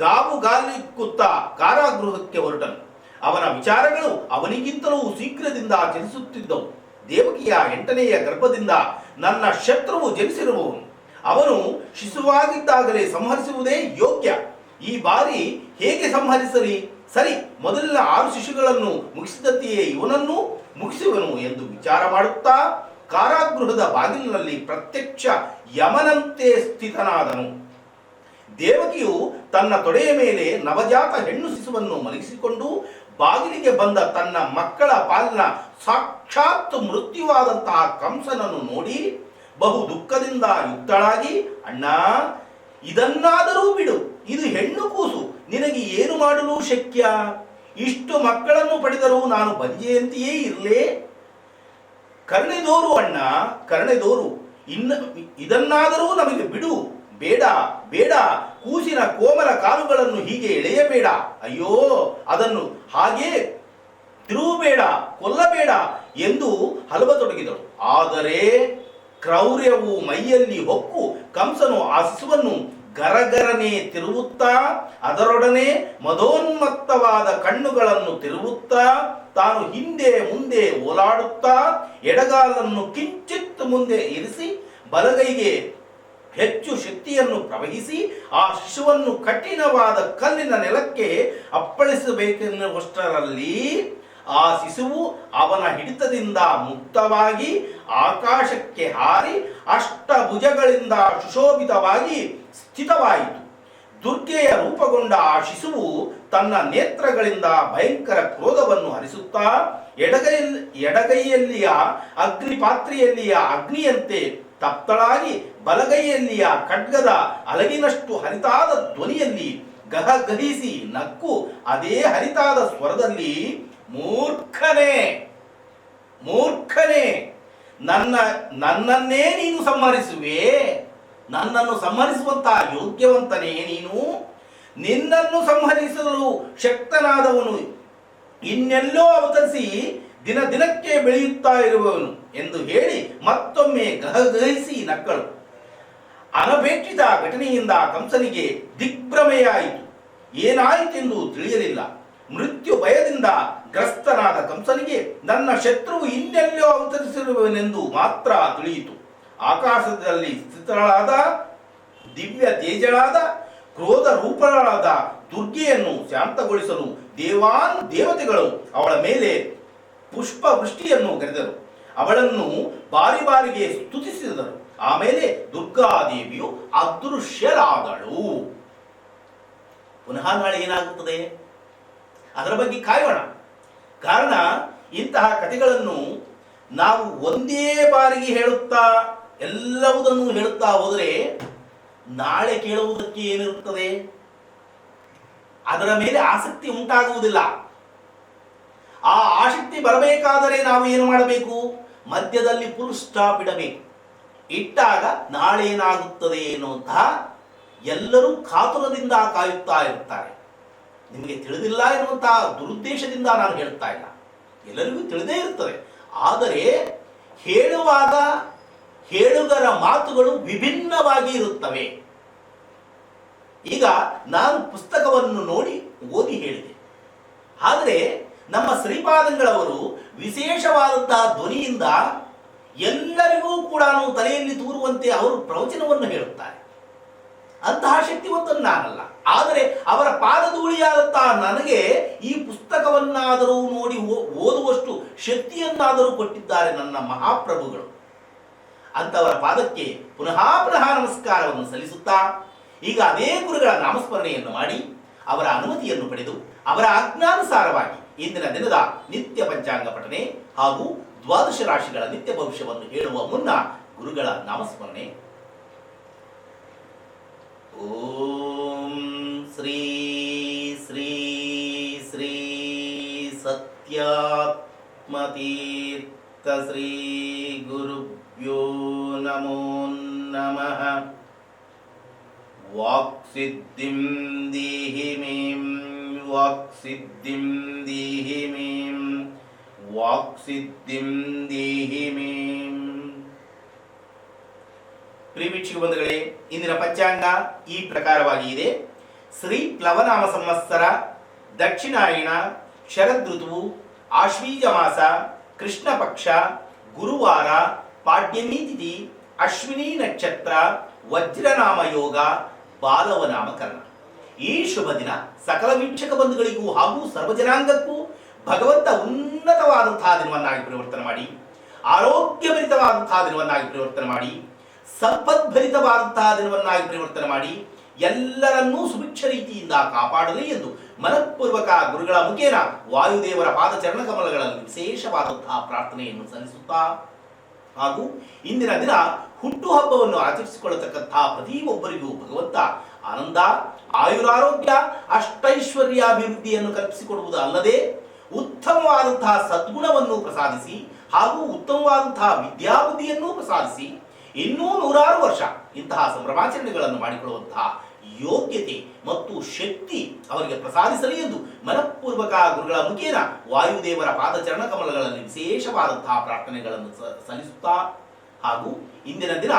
ದಾಬುಗಾಲಿಕ್ಕುತ್ತಾ ಕಾರಾಗೃಹಕ್ಕೆ ಹೊರಟನು. ಅವನ ವಿಚಾರಗಳು ಅವನಿಗಿಂತಲೂ ಶೀಘ್ರದಿಂದ ಚಲಿಸುತ್ತಿದ್ದವು. ದೇವಕಿಯ 8ನೆಯ ಗರ್ಭದಿಂದ ನನ್ನ ಶತ್ರುವು ಜನಿಸಿರುವವನು. ಅವನು ಶಿಶುವಾಗಿದ್ದಾಗಲೇ ಸಂಹರಿಸುವುದೇ ಯೋಗ್ಯ. ಈ ಬಾರಿ ಹೇಗೆ ಸಂಹರಿಸಲಿ? ಸರಿ, ಮೊದಲಿನ 6 ಶಿಶುಗಳನ್ನು ಮುಗಿಸಿದಂತೆಯೇ ಇವನನ್ನು ಮುಗಿಸುವನು ಎಂದು ವಿಚಾರ ಮಾಡುತ್ತಾ ಕಾರಾಗೃಹದ ಬಾಗಿಲಿನಲ್ಲಿ ಪ್ರತ್ಯಕ್ಷ ಯಮನಂತೆ ಸ್ಥಿತನಾದನು. ದೇವಕಿಯು ತನ್ನ ತೊಡೆಯ ಮೇಲೆ ನವಜಾತ ಹೆಣ್ಣು ಶಿಶುವನ್ನು ಮಲಗಿಸಿಕೊಂಡು ಬಾಗಿಲಿಗೆ ಬಂದ ತನ್ನ ಮಕ್ಕಳ ಪಾಲಿನ ಸಾಕ್ಷಾತ್ ಮೃತ್ಯುವಾದಂತಹ ಕಂಸನನ್ನು ನೋಡಿ ಬಹು ದುಃಖದಿಂದ ಯುಕ್ತಳಾಗಿ, ಅಣ್ಣ, ಇದನ್ನಾದರೂ ಬಿಡು, ಇದು ಹೆಣ್ಣು ಕೂಸು, ನಿನಗೆ ಏನು ಮಾಡಲು ಶಕ್ಯ? ಇಷ್ಟು ಮಕ್ಕಳನ್ನು ಪಡೆದರೂ ನಾನು ಬಂಜೆಯಂತೆಯೇ ಇರಲೇ? ಕರುಣೆದೋರು ಅಣ್ಣ, ಕರುಣೆದೋರು, ಇದನ್ನಾದರೂ ನಮಗೆ ಬಿಡು. ಬೇಡ ಬೇಡ, ಕೂಸಿನ ಕೋಮಲ ಕಾಲುಗಳನ್ನು ಹೀಗೆ ಎಳೆಯಬೇಡ. ಅಯ್ಯೋ, ಅದನ್ನು ಹಾಗೆ ತಿರುವಬೇಡ, ಕೊಲ್ಲಬೇಡ ಎಂದು ಹಲಬತೊಡಗಿದಳು. ಆದರೆ ಕ್ರೌರ್ಯವು ಮೈಯಲ್ಲಿ ಹೊಕ್ಕು ಕಂಸನು ಆ ಶಿಶುವನ್ನು ಗರಗರನೆ ತಿರುವುತ್ತಾ ಅದರೊಡನೆ ಮದೋನ್ಮತ್ತವಾದ ಕಣ್ಣುಗಳನ್ನು ತಿರುವುತ್ತಾ ತಾನು ಹಿಂದೆ ಮುಂದೆ ಓಲಾಡುತ್ತಾ ಎಡಗಾಲನ್ನು ಕಿಂಚಿತ್ ಮುಂದೆ ಇರಿಸಿ ಬಲಗೈಗೆ ಹೆಚ್ಚು ಶಕ್ತಿಯನ್ನು ಪ್ರವಹಿಸಿ ಆ ಶಿಶುವನ್ನು ಕಠಿಣವಾದ ಕಲ್ಲಿನ ನೆಲಕ್ಕೆ ಅಪ್ಪಳಿಸಬೇಕೆನ್ನುವಷ್ಟರಲ್ಲಿ ಆ ಶಿಶುವು ಅವನ ಹಿಡಿತದಿಂದ ಮುಕ್ತವಾಗಿ ಆಕಾಶಕ್ಕೆ ಹಾರಿ ಅಷ್ಟಭುಜಗಳಿಂದ ಸುಶೋಭಿತವಾಗಿ ಸ್ಥಿತವಾಯಿತು. ದುರ್ಗೆಯ ರೂಪಗೊಂಡ ಆ ಶಿಶುವು ತನ್ನ ನೇತ್ರಗಳಿಂದ ಭಯಂಕರ ಕ್ರೋಧವನ್ನು ಹರಿಸುತ್ತಾ ಎಡಗೈಯಲ್ಲಿಯ ಅಗ್ನಿಪಾತ್ರೆಯಲ್ಲಿಯ ಅಗ್ನಿಯಂತೆ ತಪ್ತಳಾಗಿ ಬಲಗೈಯಲ್ಲಿಯ ಖಡ್ಗದ ಅಲಗಿನಷ್ಟು ಹರಿತಾದ ಧ್ವನಿಯಲ್ಲಿ ಗಹಗಹಿಸಿ ನಕ್ಕು ಅದೇ ಹರಿತಾದ ಸ್ವರದಲ್ಲಿ, ಮೂರ್ಖನೇ ಮೂರ್ಖನೇ, ನನ್ನನ್ನೇ ನೀನು ಸಂಹರಿಸುವೆ, ನನ್ನನ್ನು ಸಂಹರಿಸುವಂತಹ ಯೋಗ್ಯವಂತನೇ ನೀನು, ನಿನ್ನನ್ನು ಸಂಹರಿಸಲು ಶಕ್ತನಾದವನು ಇನ್ನೆಲ್ಲೋ ಅವತರಿಸಿ ದಿನ ದಿನಕ್ಕೆ ಬೆಳೆಯುತ್ತಾ ಇರುವವನು ಎಂದು ಹೇಳಿ ಮತ್ತೊಮ್ಮೆ ಗಹಗಹಿಸಿ ನಕ್ಕಳು. ಅನಪೇಕ್ಷಿತ ಘಟನೆಯಿಂದ ಕಂಸನಿಗೆ ದಿಗ್ಭ್ರಮೆಯಾಯಿತು. ಏನಾಯಿತೆಂದು ತಿಳಿಯಲಿಲ್ಲ. ಮೃತ್ಯು ಭಯದಿಂದ ಗ್ರಸ್ತನಾದ ಕಂಸನಿಗೆ ನನ್ನ ಶತ್ರುವು ಇನ್ನೆಲ್ಲೋ ಅವತರಿಸಿರುವನೆಂದು ಮಾತ್ರ ತಿಳಿಯಿತು. ಆಕಾಶದಲ್ಲಿ ಸ್ಥಿತಳಾದ ದಿವ್ಯ ತೇಜಳಾದ ಕ್ರೋಧ ರೂಪಳಾದ ದುರ್ಗೆಯನ್ನು ಶಾಂತಗೊಳಿಸಲು ದೇವತೆಗಳು ಅವಳ ಮೇಲೆ ಪುಷ್ಪ ವೃಷ್ಟಿಯನ್ನು ಗರೆದರು. ಅವಳನ್ನು ಬಾರಿ ಬಾರಿಗೆ ಸ್ತುತಿಸಿದರು. ಆಮೇಲೆ ದುರ್ಗಾದೇವಿಯು ಅದೃಶ್ಯರಾದಳು. ಪುನಃ ನಾಳೆ ಏನಾಗುತ್ತದೆ ಅದರ ಬಗ್ಗೆ ಕಾಯೋಣ. ಕಾರಣ ಇಂತಹ ಕಥೆಗಳನ್ನು ನಾವು ಒಂದೇ ಬಾರಿಗೆ ಹೇಳುತ್ತಾ ಎಲ್ಲವುದನ್ನು ಹೇಳುತ್ತಾ ಹೋದರೆ ನಾಳೆ ಕೇಳುವುದಕ್ಕೆ ಏನಿರುತ್ತದೆ, ಅದರ ಮೇಲೆ ಆಸಕ್ತಿ ಉಂಟಾಗುವುದಿಲ್ಲ. ಆ ಆಸಕ್ತಿ ಬರಬೇಕಾದರೆ ನಾವು ಏನು ಮಾಡಬೇಕು? ಮಧ್ಯದಲ್ಲಿ ಫುಲ್ ಸ್ಟಾಪ್ ಇಡಬೇಕು. ಇಟ್ಟಾಗ ನಾಳೆ ಏನಾಗುತ್ತದೆ ಎನ್ನುವಂತಹ ಎಲ್ಲರೂ ಕಾತುರದಿಂದ ಕಾಯುತ್ತಾ ಇರುತ್ತಾರೆ. ನಿಮಗೆ ತಿಳಿದಿಲ್ಲ ಎನ್ನುವಂತಹ ದುರುದ್ದೇಶದಿಂದ ನಾನು ಹೇಳ್ತಾ ಇಲ್ಲ, ಎಲ್ಲರಿಗೂ ತಿಳಿದೇ ಇರುತ್ತದೆ. ಆದರೆ ಹೇಳುವಾಗ ಹೇಳುಗರ ಮಾತುಗಳು ವಿಭಿನ್ನವಾಗಿ ಇರುತ್ತವೆ. ಈಗ ನಾನು ಪುಸ್ತಕವನ್ನು ನೋಡಿ ಓದಿ ಹೇಳಿದೆ, ಆದರೆ ನಮ್ಮ ಶ್ರೀಪಾದಂಗಳವರು ವಿಶೇಷವಾದಂತಹ ಧ್ವನಿಯಿಂದ ಎಲ್ಲರಿಗೂ ಕೂಡ ತಲೆಯಲ್ಲಿ ತೂರುವಂತೆ ಅವರು ಪ್ರವಚನವನ್ನು ಹೇಳುತ್ತಾರೆ. ಅಂತಹ ಶಕ್ತಿವಂತನು ನಾನಲ್ಲ. ಆದರೆ ಅವರ ಪಾದಧೂಳಿಯಾದಂತಹ ನನಗೆ ಈ ಪುಸ್ತಕವನ್ನಾದರೂ ನೋಡಿ ಓದುವಷ್ಟು ಶಕ್ತಿಯನ್ನಾದರೂ ಕೊಟ್ಟಿದ್ದಾರೆ ನನ್ನ ಮಹಾಪ್ರಭುಗಳು. ಅಂತವರ ಪಾದಕ್ಕೆ ಪುನಃ ಪುನಃ ನಮಸ್ಕಾರವನ್ನು ಸಲ್ಲಿಸುತ್ತಾ ಈಗ ಅದೇ ಗುರುಗಳ ನಾಮಸ್ಮರಣೆಯನ್ನು ಮಾಡಿ ಅವರ ಅನುಮತಿಯನ್ನು ಪಡೆದು ಅವರ ಆಜ್ಞಾನುಸಾರವಾಗಿ ಇಂದಿನ ದಿನದ ನಿತ್ಯ ಪಂಚಾಂಗ ಪಠನೆ ಹಾಗೂ ದ್ವಾದಶ ರಾಶಿಗಳ ನಿತ್ಯ ಭವಿಷ್ಯವನ್ನು ಹೇಳುವ ಮುನ್ನ ಗುರುಗಳ ನಾಮಸ್ಮರಣೆ. ಓಂ ಶ್ರೀ ಶ್ರೀ ಶ್ರೀ ಸತ್ಯಾತ್ಮತೀರ್ಥ ಶ್ರೀ ಗುರುಭ್ಯೋ ನಮೋ ನಮಃ. ವಾಕ್ಸಿದ್ಧಿಂ ದೇಹಿ ಮೇಂ, ವಾಕ್ಸಿದ್ಧಿಂ ದೇಹಿ ಮೇಂ, ವಾಕ್ಸಿದ್ಧಿಂ ದೇಹಿ ಮೇಂ. ಪ್ರಿಯ ಬಂಧುಗಳೇ, ಇಂದಿನ ಪಂಚಾಂಗ ಈ ಪ್ರಕಾರವಾಗಿ ಇದೆ. ಶ್ರೀ ಪ್ಲವನಾಮ ಸಂವತ್ಸರ, ದಕ್ಷಿಣಾಯಣ, ಶರದ್ ಋತುವು, ಆಶ್ವೀಜ ಮಾಸ, ಕೃಷ್ಣ ಪಕ್ಷ, ಗುರುವಾರ, ಪಾಡ್ಯಮಿ ತಿಥಿ, ಅಶ್ವಿನಿ ನಕ್ಷತ್ರ, ವಜ್ರನಾಮ ಯೋಗ, ಬಾಲವ ನಾಮಕರಣ. ಈ ಶುಭ ದಿನ ಸಕಲ ವೀಕ್ಷಕ ಬಂಧುಗಳಿಗೂ ಹಾಗೂ ಸರ್ವಜನಾಂಗಕ್ಕೂ ಭಗವಂತ ಉನ್ನತವಾದಂತಹ ದಿನವನ್ನಾಗಿ ಪರಿವರ್ತನೆ ಮಾಡಿ, ಆರೋಗ್ಯಭರಿತವಾದಂತಹ ದಿನವನ್ನಾಗಿ ಪರಿವರ್ತನೆ ಮಾಡಿ, ಸಂಪದ್ಭರಿತವಾದಂತಹ ದಿನವನ್ನಾಗಿ ಪರಿವರ್ತನೆ ಮಾಡಿ, ಎಲ್ಲರನ್ನೂ ಸುಭಿಕ್ಷ ರೀತಿಯಿಂದ ಕಾಪಾಡಲಿ ಎಂದು ಮನಃಪೂರ್ವಕ ಗುರುಗಳ ಮುಖೇನ ವಾಯುದೇವರ ಪಾದಚರಣ ಕಮಲಗಳಲ್ಲಿ ವಿಶೇಷವಾದಂತಹ ಪ್ರಾರ್ಥನೆಯನ್ನು ಸಲ್ಲಿಸುತ್ತಾ ಹಾಗೂ ಇಂದಿನ ದಿನ ಹುಟ್ಟುಹಬ್ಬವನ್ನು ಆಚರಿಸಿಕೊಳ್ಳತಕ್ಕಂತಹ ಪ್ರತಿಯೊಬ್ಬರಿಗೂ ಭಗವಂತ ಆನಂದ, ಆಯುರಾರೋಗ್ಯ, ಅಷ್ಟೈಶ್ವರ್ಯಾಭಿವೃದ್ಧಿಯನ್ನು ಕಲ್ಪಿಸಿಕೊಡುವುದು ಅಲ್ಲದೆ ಉತ್ತಮವಾದಂತಹ ಸದ್ಗುಣವನ್ನು ಪ್ರಸಾದಿಸಿ ಹಾಗೂ ಉತ್ತಮವಾದಂತಹ ವಿದ್ಯಾಬುದ್ಧಿಯನ್ನು ಪ್ರಸಾದಿಸಿ ಇನ್ನೂ 100 ವರ್ಷ ಇಂತಹ ಸಂಭ್ರಮಾಚರಣೆಗಳನ್ನು ಮಾಡಿಕೊಳ್ಳುವಂತಹ ಯೋಗ್ಯತೆ ಮತ್ತು ಶಕ್ತಿ ಅವರಿಗೆ ಪ್ರಸಾದಿಸಲಿ ಎಂದು ಮನಃಪೂರ್ವಕ ಗುರುಗಳ ಮುಖೇನ ವಾಯುದೇವರ ಪಾದಚರಣ ಕಮಲಗಳಲ್ಲಿ ವಿಶೇಷವಾದಂತಹ ಪ್ರಾರ್ಥನೆಗಳನ್ನು ಸಲ್ಲಿಸುತ್ತಾ ಹಾಗೂ ಇಂದಿನ ದಿನ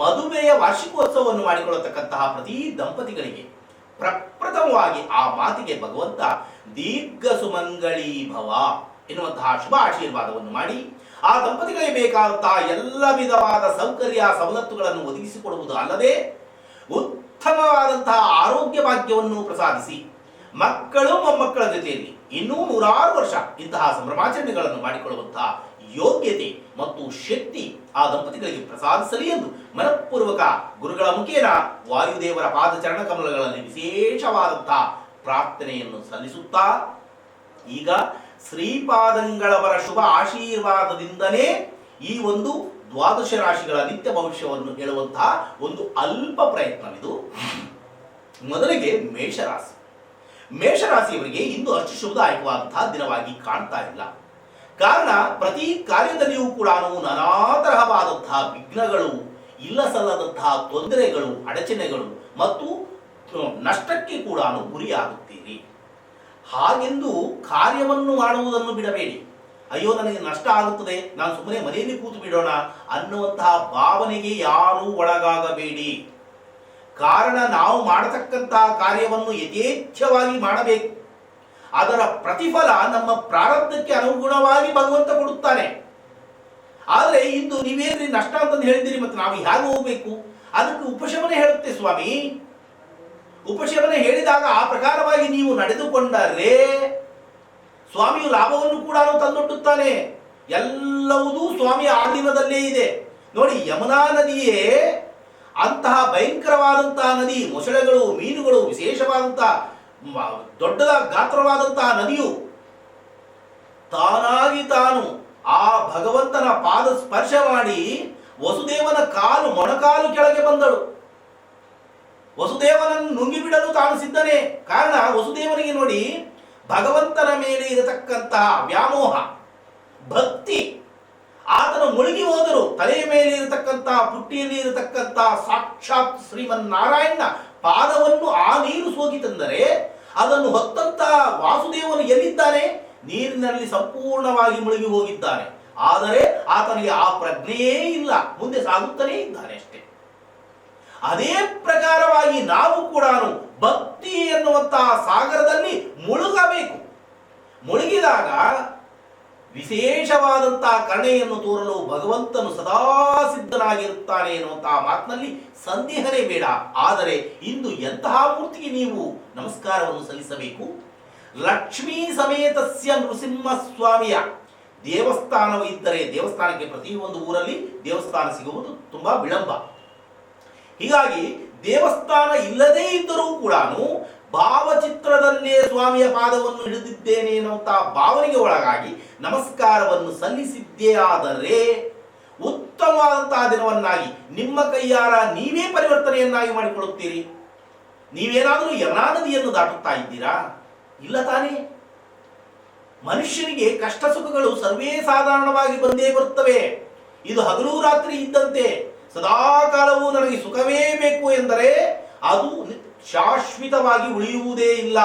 ಮದುವೆಯ ವಾರ್ಷಿಕೋತ್ಸವವನ್ನು ಮಾಡಿಕೊಳ್ಳತಕ್ಕಂತಹ ಪ್ರತಿ ದಂಪತಿಗಳಿಗೆ ಪ್ರಪ್ರಥಮವಾಗಿ ಆ ಮಾತಿಗೆ ಭಗವಂತ ದೀರ್ಘ ಸುಮಂಗಳೀ ಭವ ಎನ್ನುವಂತಹ ಶುಭ ಆಶೀರ್ವಾದವನ್ನು ಮಾಡಿ ಆ ದಂಪತಿಗಳಿಗೆ ಬೇಕಾದಂತಹ ಎಲ್ಲ ವಿಧವಾದ ಸೌಕರ್ಯ ಸವಲತ್ತುಗಳನ್ನು ಒದಗಿಸಿಕೊಡುವುದು ಅಲ್ಲದೆ ಉತ್ತಮವಾದಂತಹ ಆರೋಗ್ಯ ಭಾಗ್ಯವನ್ನು ಪ್ರಸಾದಿಸಿ ಮಕ್ಕಳು ಮೊಮ್ಮಕ್ಕಳ ಜೊತೆಯಲ್ಲಿ ಇನ್ನೂ 100 ವರ್ಷ ಇಂತಹ ಸಂಭ್ರಮಾಚರಣೆಗಳನ್ನು ಮಾಡಿಕೊಳ್ಳುವಂತಹ ಯೋಗ್ಯತೆ ಮತ್ತು ಶಕ್ತಿ ಆ ದಂಪತಿಗಳಿಗೆ ಪ್ರಸಾದಿಸಲಿ ಎಂದು ಮನಃಪೂರ್ವಕ ಗುರುಗಳ ಮುಖೇನ ವಾಯುದೇವರ ಪಾದಚರಣ ಕಮಲಗಳಲ್ಲಿ ವಿಶೇಷವಾದಂತಹ ಪ್ರಾರ್ಥನೆಯನ್ನು ಸಲ್ಲಿಸುತ್ತಾ ಈಗ ಶ್ರೀಪಾದಂಗಳವರ ಶುಭ ಆಶೀರ್ವಾದದಿಂದಲೇ ಈ ಒಂದು ದ್ವಾದಶ ರಾಶಿಗಳ ನಿತ್ಯ ಭವಿಷ್ಯವನ್ನು ಹೇಳುವಂತಹ ಒಂದು ಅಲ್ಪ ಪ್ರಯತ್ನವಿದು. ಮೊದಲಿಗೆ ಮೇಷರಾಶಿ. ಮೇಷರಾಶಿಯವರಿಗೆ ಇಂದು ಅಷ್ಟು ಶುಭದಾಯಕವಾದಂತಹ ದಿನವಾಗಿ ಕಾಣ್ತಾ ಇಲ್ಲ. ಕಾರಣ ಪ್ರತಿ ಕಾರ್ಯದಲ್ಲಿಯೂ ಕೂಡ ನಾನಾ ತರಹವಾದಂತಹ ವಿಘ್ನಗಳು, ಇಲ್ಲ ಸಲ್ಲದಂತಹ ತೊಂದರೆಗಳು, ಅಡಚಣೆಗಳು ಮತ್ತು ನಷ್ಟಕ್ಕೆ ಕೂಡ ಗುರಿಯಾಗುತ್ತೀರಿ. ಹಾಗೆಂದು ಕಾರ್ಯವನ್ನು ಮಾಡುವುದನ್ನು ಬಿಡಬೇಡಿ. ಅಯ್ಯೋ ನನಗೆ ನಷ್ಟ ಆಗುತ್ತದೆ, ನಾನು ಸುಮ್ಮನೆ ಮನೆಯಲ್ಲಿ ಕೂತು ಬಿಡೋಣ ಅನ್ನುವಂತಹ ಭಾವನೆಗೆ ಯಾರೂ ಒಳಗಾಗಬೇಡಿ. ಕಾರಣ ನಾವು ಮಾಡತಕ್ಕಂತಹ ಕಾರ್ಯವನ್ನು ಯಥೇಚ್ಛವಾಗಿ ಮಾಡಬೇಕು. ಅದರ ಪ್ರತಿಫಲ ನಮ್ಮ ಪ್ರಾರಬ್ಧಕ್ಕೆ ಅನುಗುಣವಾಗಿ ಭಗವಂತ ಕೊಡುತ್ತಾನೆ. ಆದರೆ ಇಂದು ನೀವೇನ್ರಿ ನಷ್ಟ ಅಂತಂದು ಹೇಳಿದ್ದೀರಿ, ಮತ್ತು ನಾವು ಹೇಗೆ ಹೋಗಬೇಕು? ಅದಕ್ಕೆ ಉಪಶಮನೆ ಹೇಳುತ್ತೆ ಸ್ವಾಮಿ. ಉಪಶಮನೆ ಹೇಳಿದಾಗ ಆ ಪ್ರಕಾರವಾಗಿ ನೀವು ನಡೆದುಕೊಂಡರೆ ಸ್ವಾಮಿಯು ಲಾಭವನ್ನು ಕೂಡ ತಂದೊಡ್ಡುತ್ತಾನೆ. ಎಲ್ಲವುದೂ ಸ್ವಾಮಿಯ ಆಧೀನದಲ್ಲೇ ಇದೆ. ನೋಡಿ, ಯಮುನಾ ನದಿಯೇ ಅಂತಹ ಭಯಂಕರವಾದಂತಹ ನದಿ. ಮೊಸಳೆಗಳು, ಮೀನುಗಳು, ವಿಶೇಷವಾದಂತಹ ದೊಡ್ಡದ ಗಾತ್ರವಾದಂತಹ ನದಿಯು ತಾನಾಗಿ ತಾನು ಆ ಭಗವಂತನ ಪಾದ ಸ್ಪರ್ಶ ಮಾಡಿ ವಸುದೇವನ ಮೊಣಕಾಲು ಕೆಳಗೆ ಬಂದಳು. ವಸುದೇವನನ್ನು ನುಂಗಿಬಿಡಲು ತಾನು ಸಿದ್ಧನೇ. ಕಾರಣ ವಸುದೇವನಿಗೆ ನೋಡಿ, ಭಗವಂತನ ಮೇಲೆ ಇರತಕ್ಕಂತಹ ವ್ಯಾಮೋಹ, ಭಕ್ತಿ. ಆತನು ಮುಳುಗಿ ಹೋದರು. ತಲೆಯ ಮೇಲೆ ಇರತಕ್ಕಂತಹ, ಪುಟ್ಟಿಯಲ್ಲಿ ಇರತಕ್ಕಂತಹ ಸಾಕ್ಷಾತ್ ಶ್ರೀಮನ್ನಾರಾಯಣ ಪಾದವನ್ನು ಆ ನೀರು ಸೋಕಿತೆಂದರೆ ಅದನ್ನು ಹೊತ್ತಂತಹ ವಾಸುದೇವನು ಎಲ್ಲಿದ್ದಾನೆ? ನೀರಿನಲ್ಲಿ ಸಂಪೂರ್ಣವಾಗಿ ಮುಳುಗಿ ಹೋಗಿದ್ದಾನೆ. ಆದರೆ ಆತನಿಗೆ ಆ ಪ್ರಜ್ಞೆಯೇ ಇಲ್ಲ, ಮುಂದೆ ಸಾಗುತ್ತಲೇ ಇದ್ದಾನೆ ಅಷ್ಟೇ. ಅದೇ ಪ್ರಕಾರವಾಗಿ ನಾವು ಕೂಡ ಭಕ್ತಿ ಎನ್ನುವಂತಹ ಸಾಗರದಲ್ಲಿ ಮುಳುಗಬೇಕು. ಮುಳುಗಿದಾಗ ವಿಶೇಷವಾದಂತಹ ಕರುಣೆಯನ್ನು ತೋರಲು ಭಗವಂತನು ಸದಾ ಸಿದ್ಧನಾಗಿರುತ್ತಾನೆ ಎನ್ನುವಂತಹ ಮಾತಿನಲ್ಲಿ ಸಂದೇಹನೇ ಬೇಡ. ಆದರೆ ಇಂದು ಎಂತಹ ಮೂರ್ತಿಗೆ ನೀವು ನಮಸ್ಕಾರವನ್ನು ಸಲ್ಲಿಸಬೇಕು? ಲಕ್ಷ್ಮೀ ಸಮೇತಸ್ಯ ನೃಸಿಂಹಸ್ವಾಮಿಯ ದೇವಸ್ಥಾನವು ಇದ್ದರೆ, ದೇವಸ್ಥಾನಕ್ಕೆ ಪ್ರತಿಯೊಂದು ಊರಲ್ಲಿ ದೇವಸ್ಥಾನ ಸಿಗುವುದು ತುಂಬಾ ವಿಳಂಬ. ಹೀಗಾಗಿ ದೇವಸ್ಥಾನ ಇಲ್ಲದೇ ಇದ್ದರೂ ಕೂಡ ಭಾವಚಿತ್ರದಲ್ಲೇ ಸ್ವಾಮಿಯ ಪಾದವನ್ನು ಹಿಡಿದಿದ್ದೇನೆ ಎನ್ನುವಂತಹ ಭಾವನೆಗೆ ಒಳಗಾಗಿ ನಮಸ್ಕಾರವನ್ನು ಸಲ್ಲಿಸಿದ್ದೇ ಆದರೆ ಉತ್ತಮವಾದಂತಹ ದಿನವನ್ನಾಗಿ ನಿಮ್ಮ ಕೈಯಾರ ನೀವೇ ಪರಿವರ್ತನೆಯನ್ನಾಗಿ ಮಾಡಿಕೊಳ್ಳುತ್ತೀರಿ. ನೀವೇನಾದರೂ ಯಮುನಾ ನದಿಯನ್ನು ದಾಟುತ್ತಾ ಇದ್ದೀರಾ? ಇಲ್ಲ ತಾನೇ. ಮನುಷ್ಯನಿಗೆ ಕಷ್ಟ ಸುಖಗಳು ಸರ್ವೇ ಸಾಧಾರಣವಾಗಿ ಬಂದೇ ಬರುತ್ತವೆ. ಇದು ಹಗಲು ರಾತ್ರಿ ಇದ್ದಂತೆ. ಸದಾ ಕಾಲವೂ ನನಗೆ ಸುಖವೇ ಬೇಕು ಎಂದರೆ ಅದು ಶಾಶ್ವತವಾಗಿ ಉಳಿಯುವುದೇ ಇಲ್ಲ.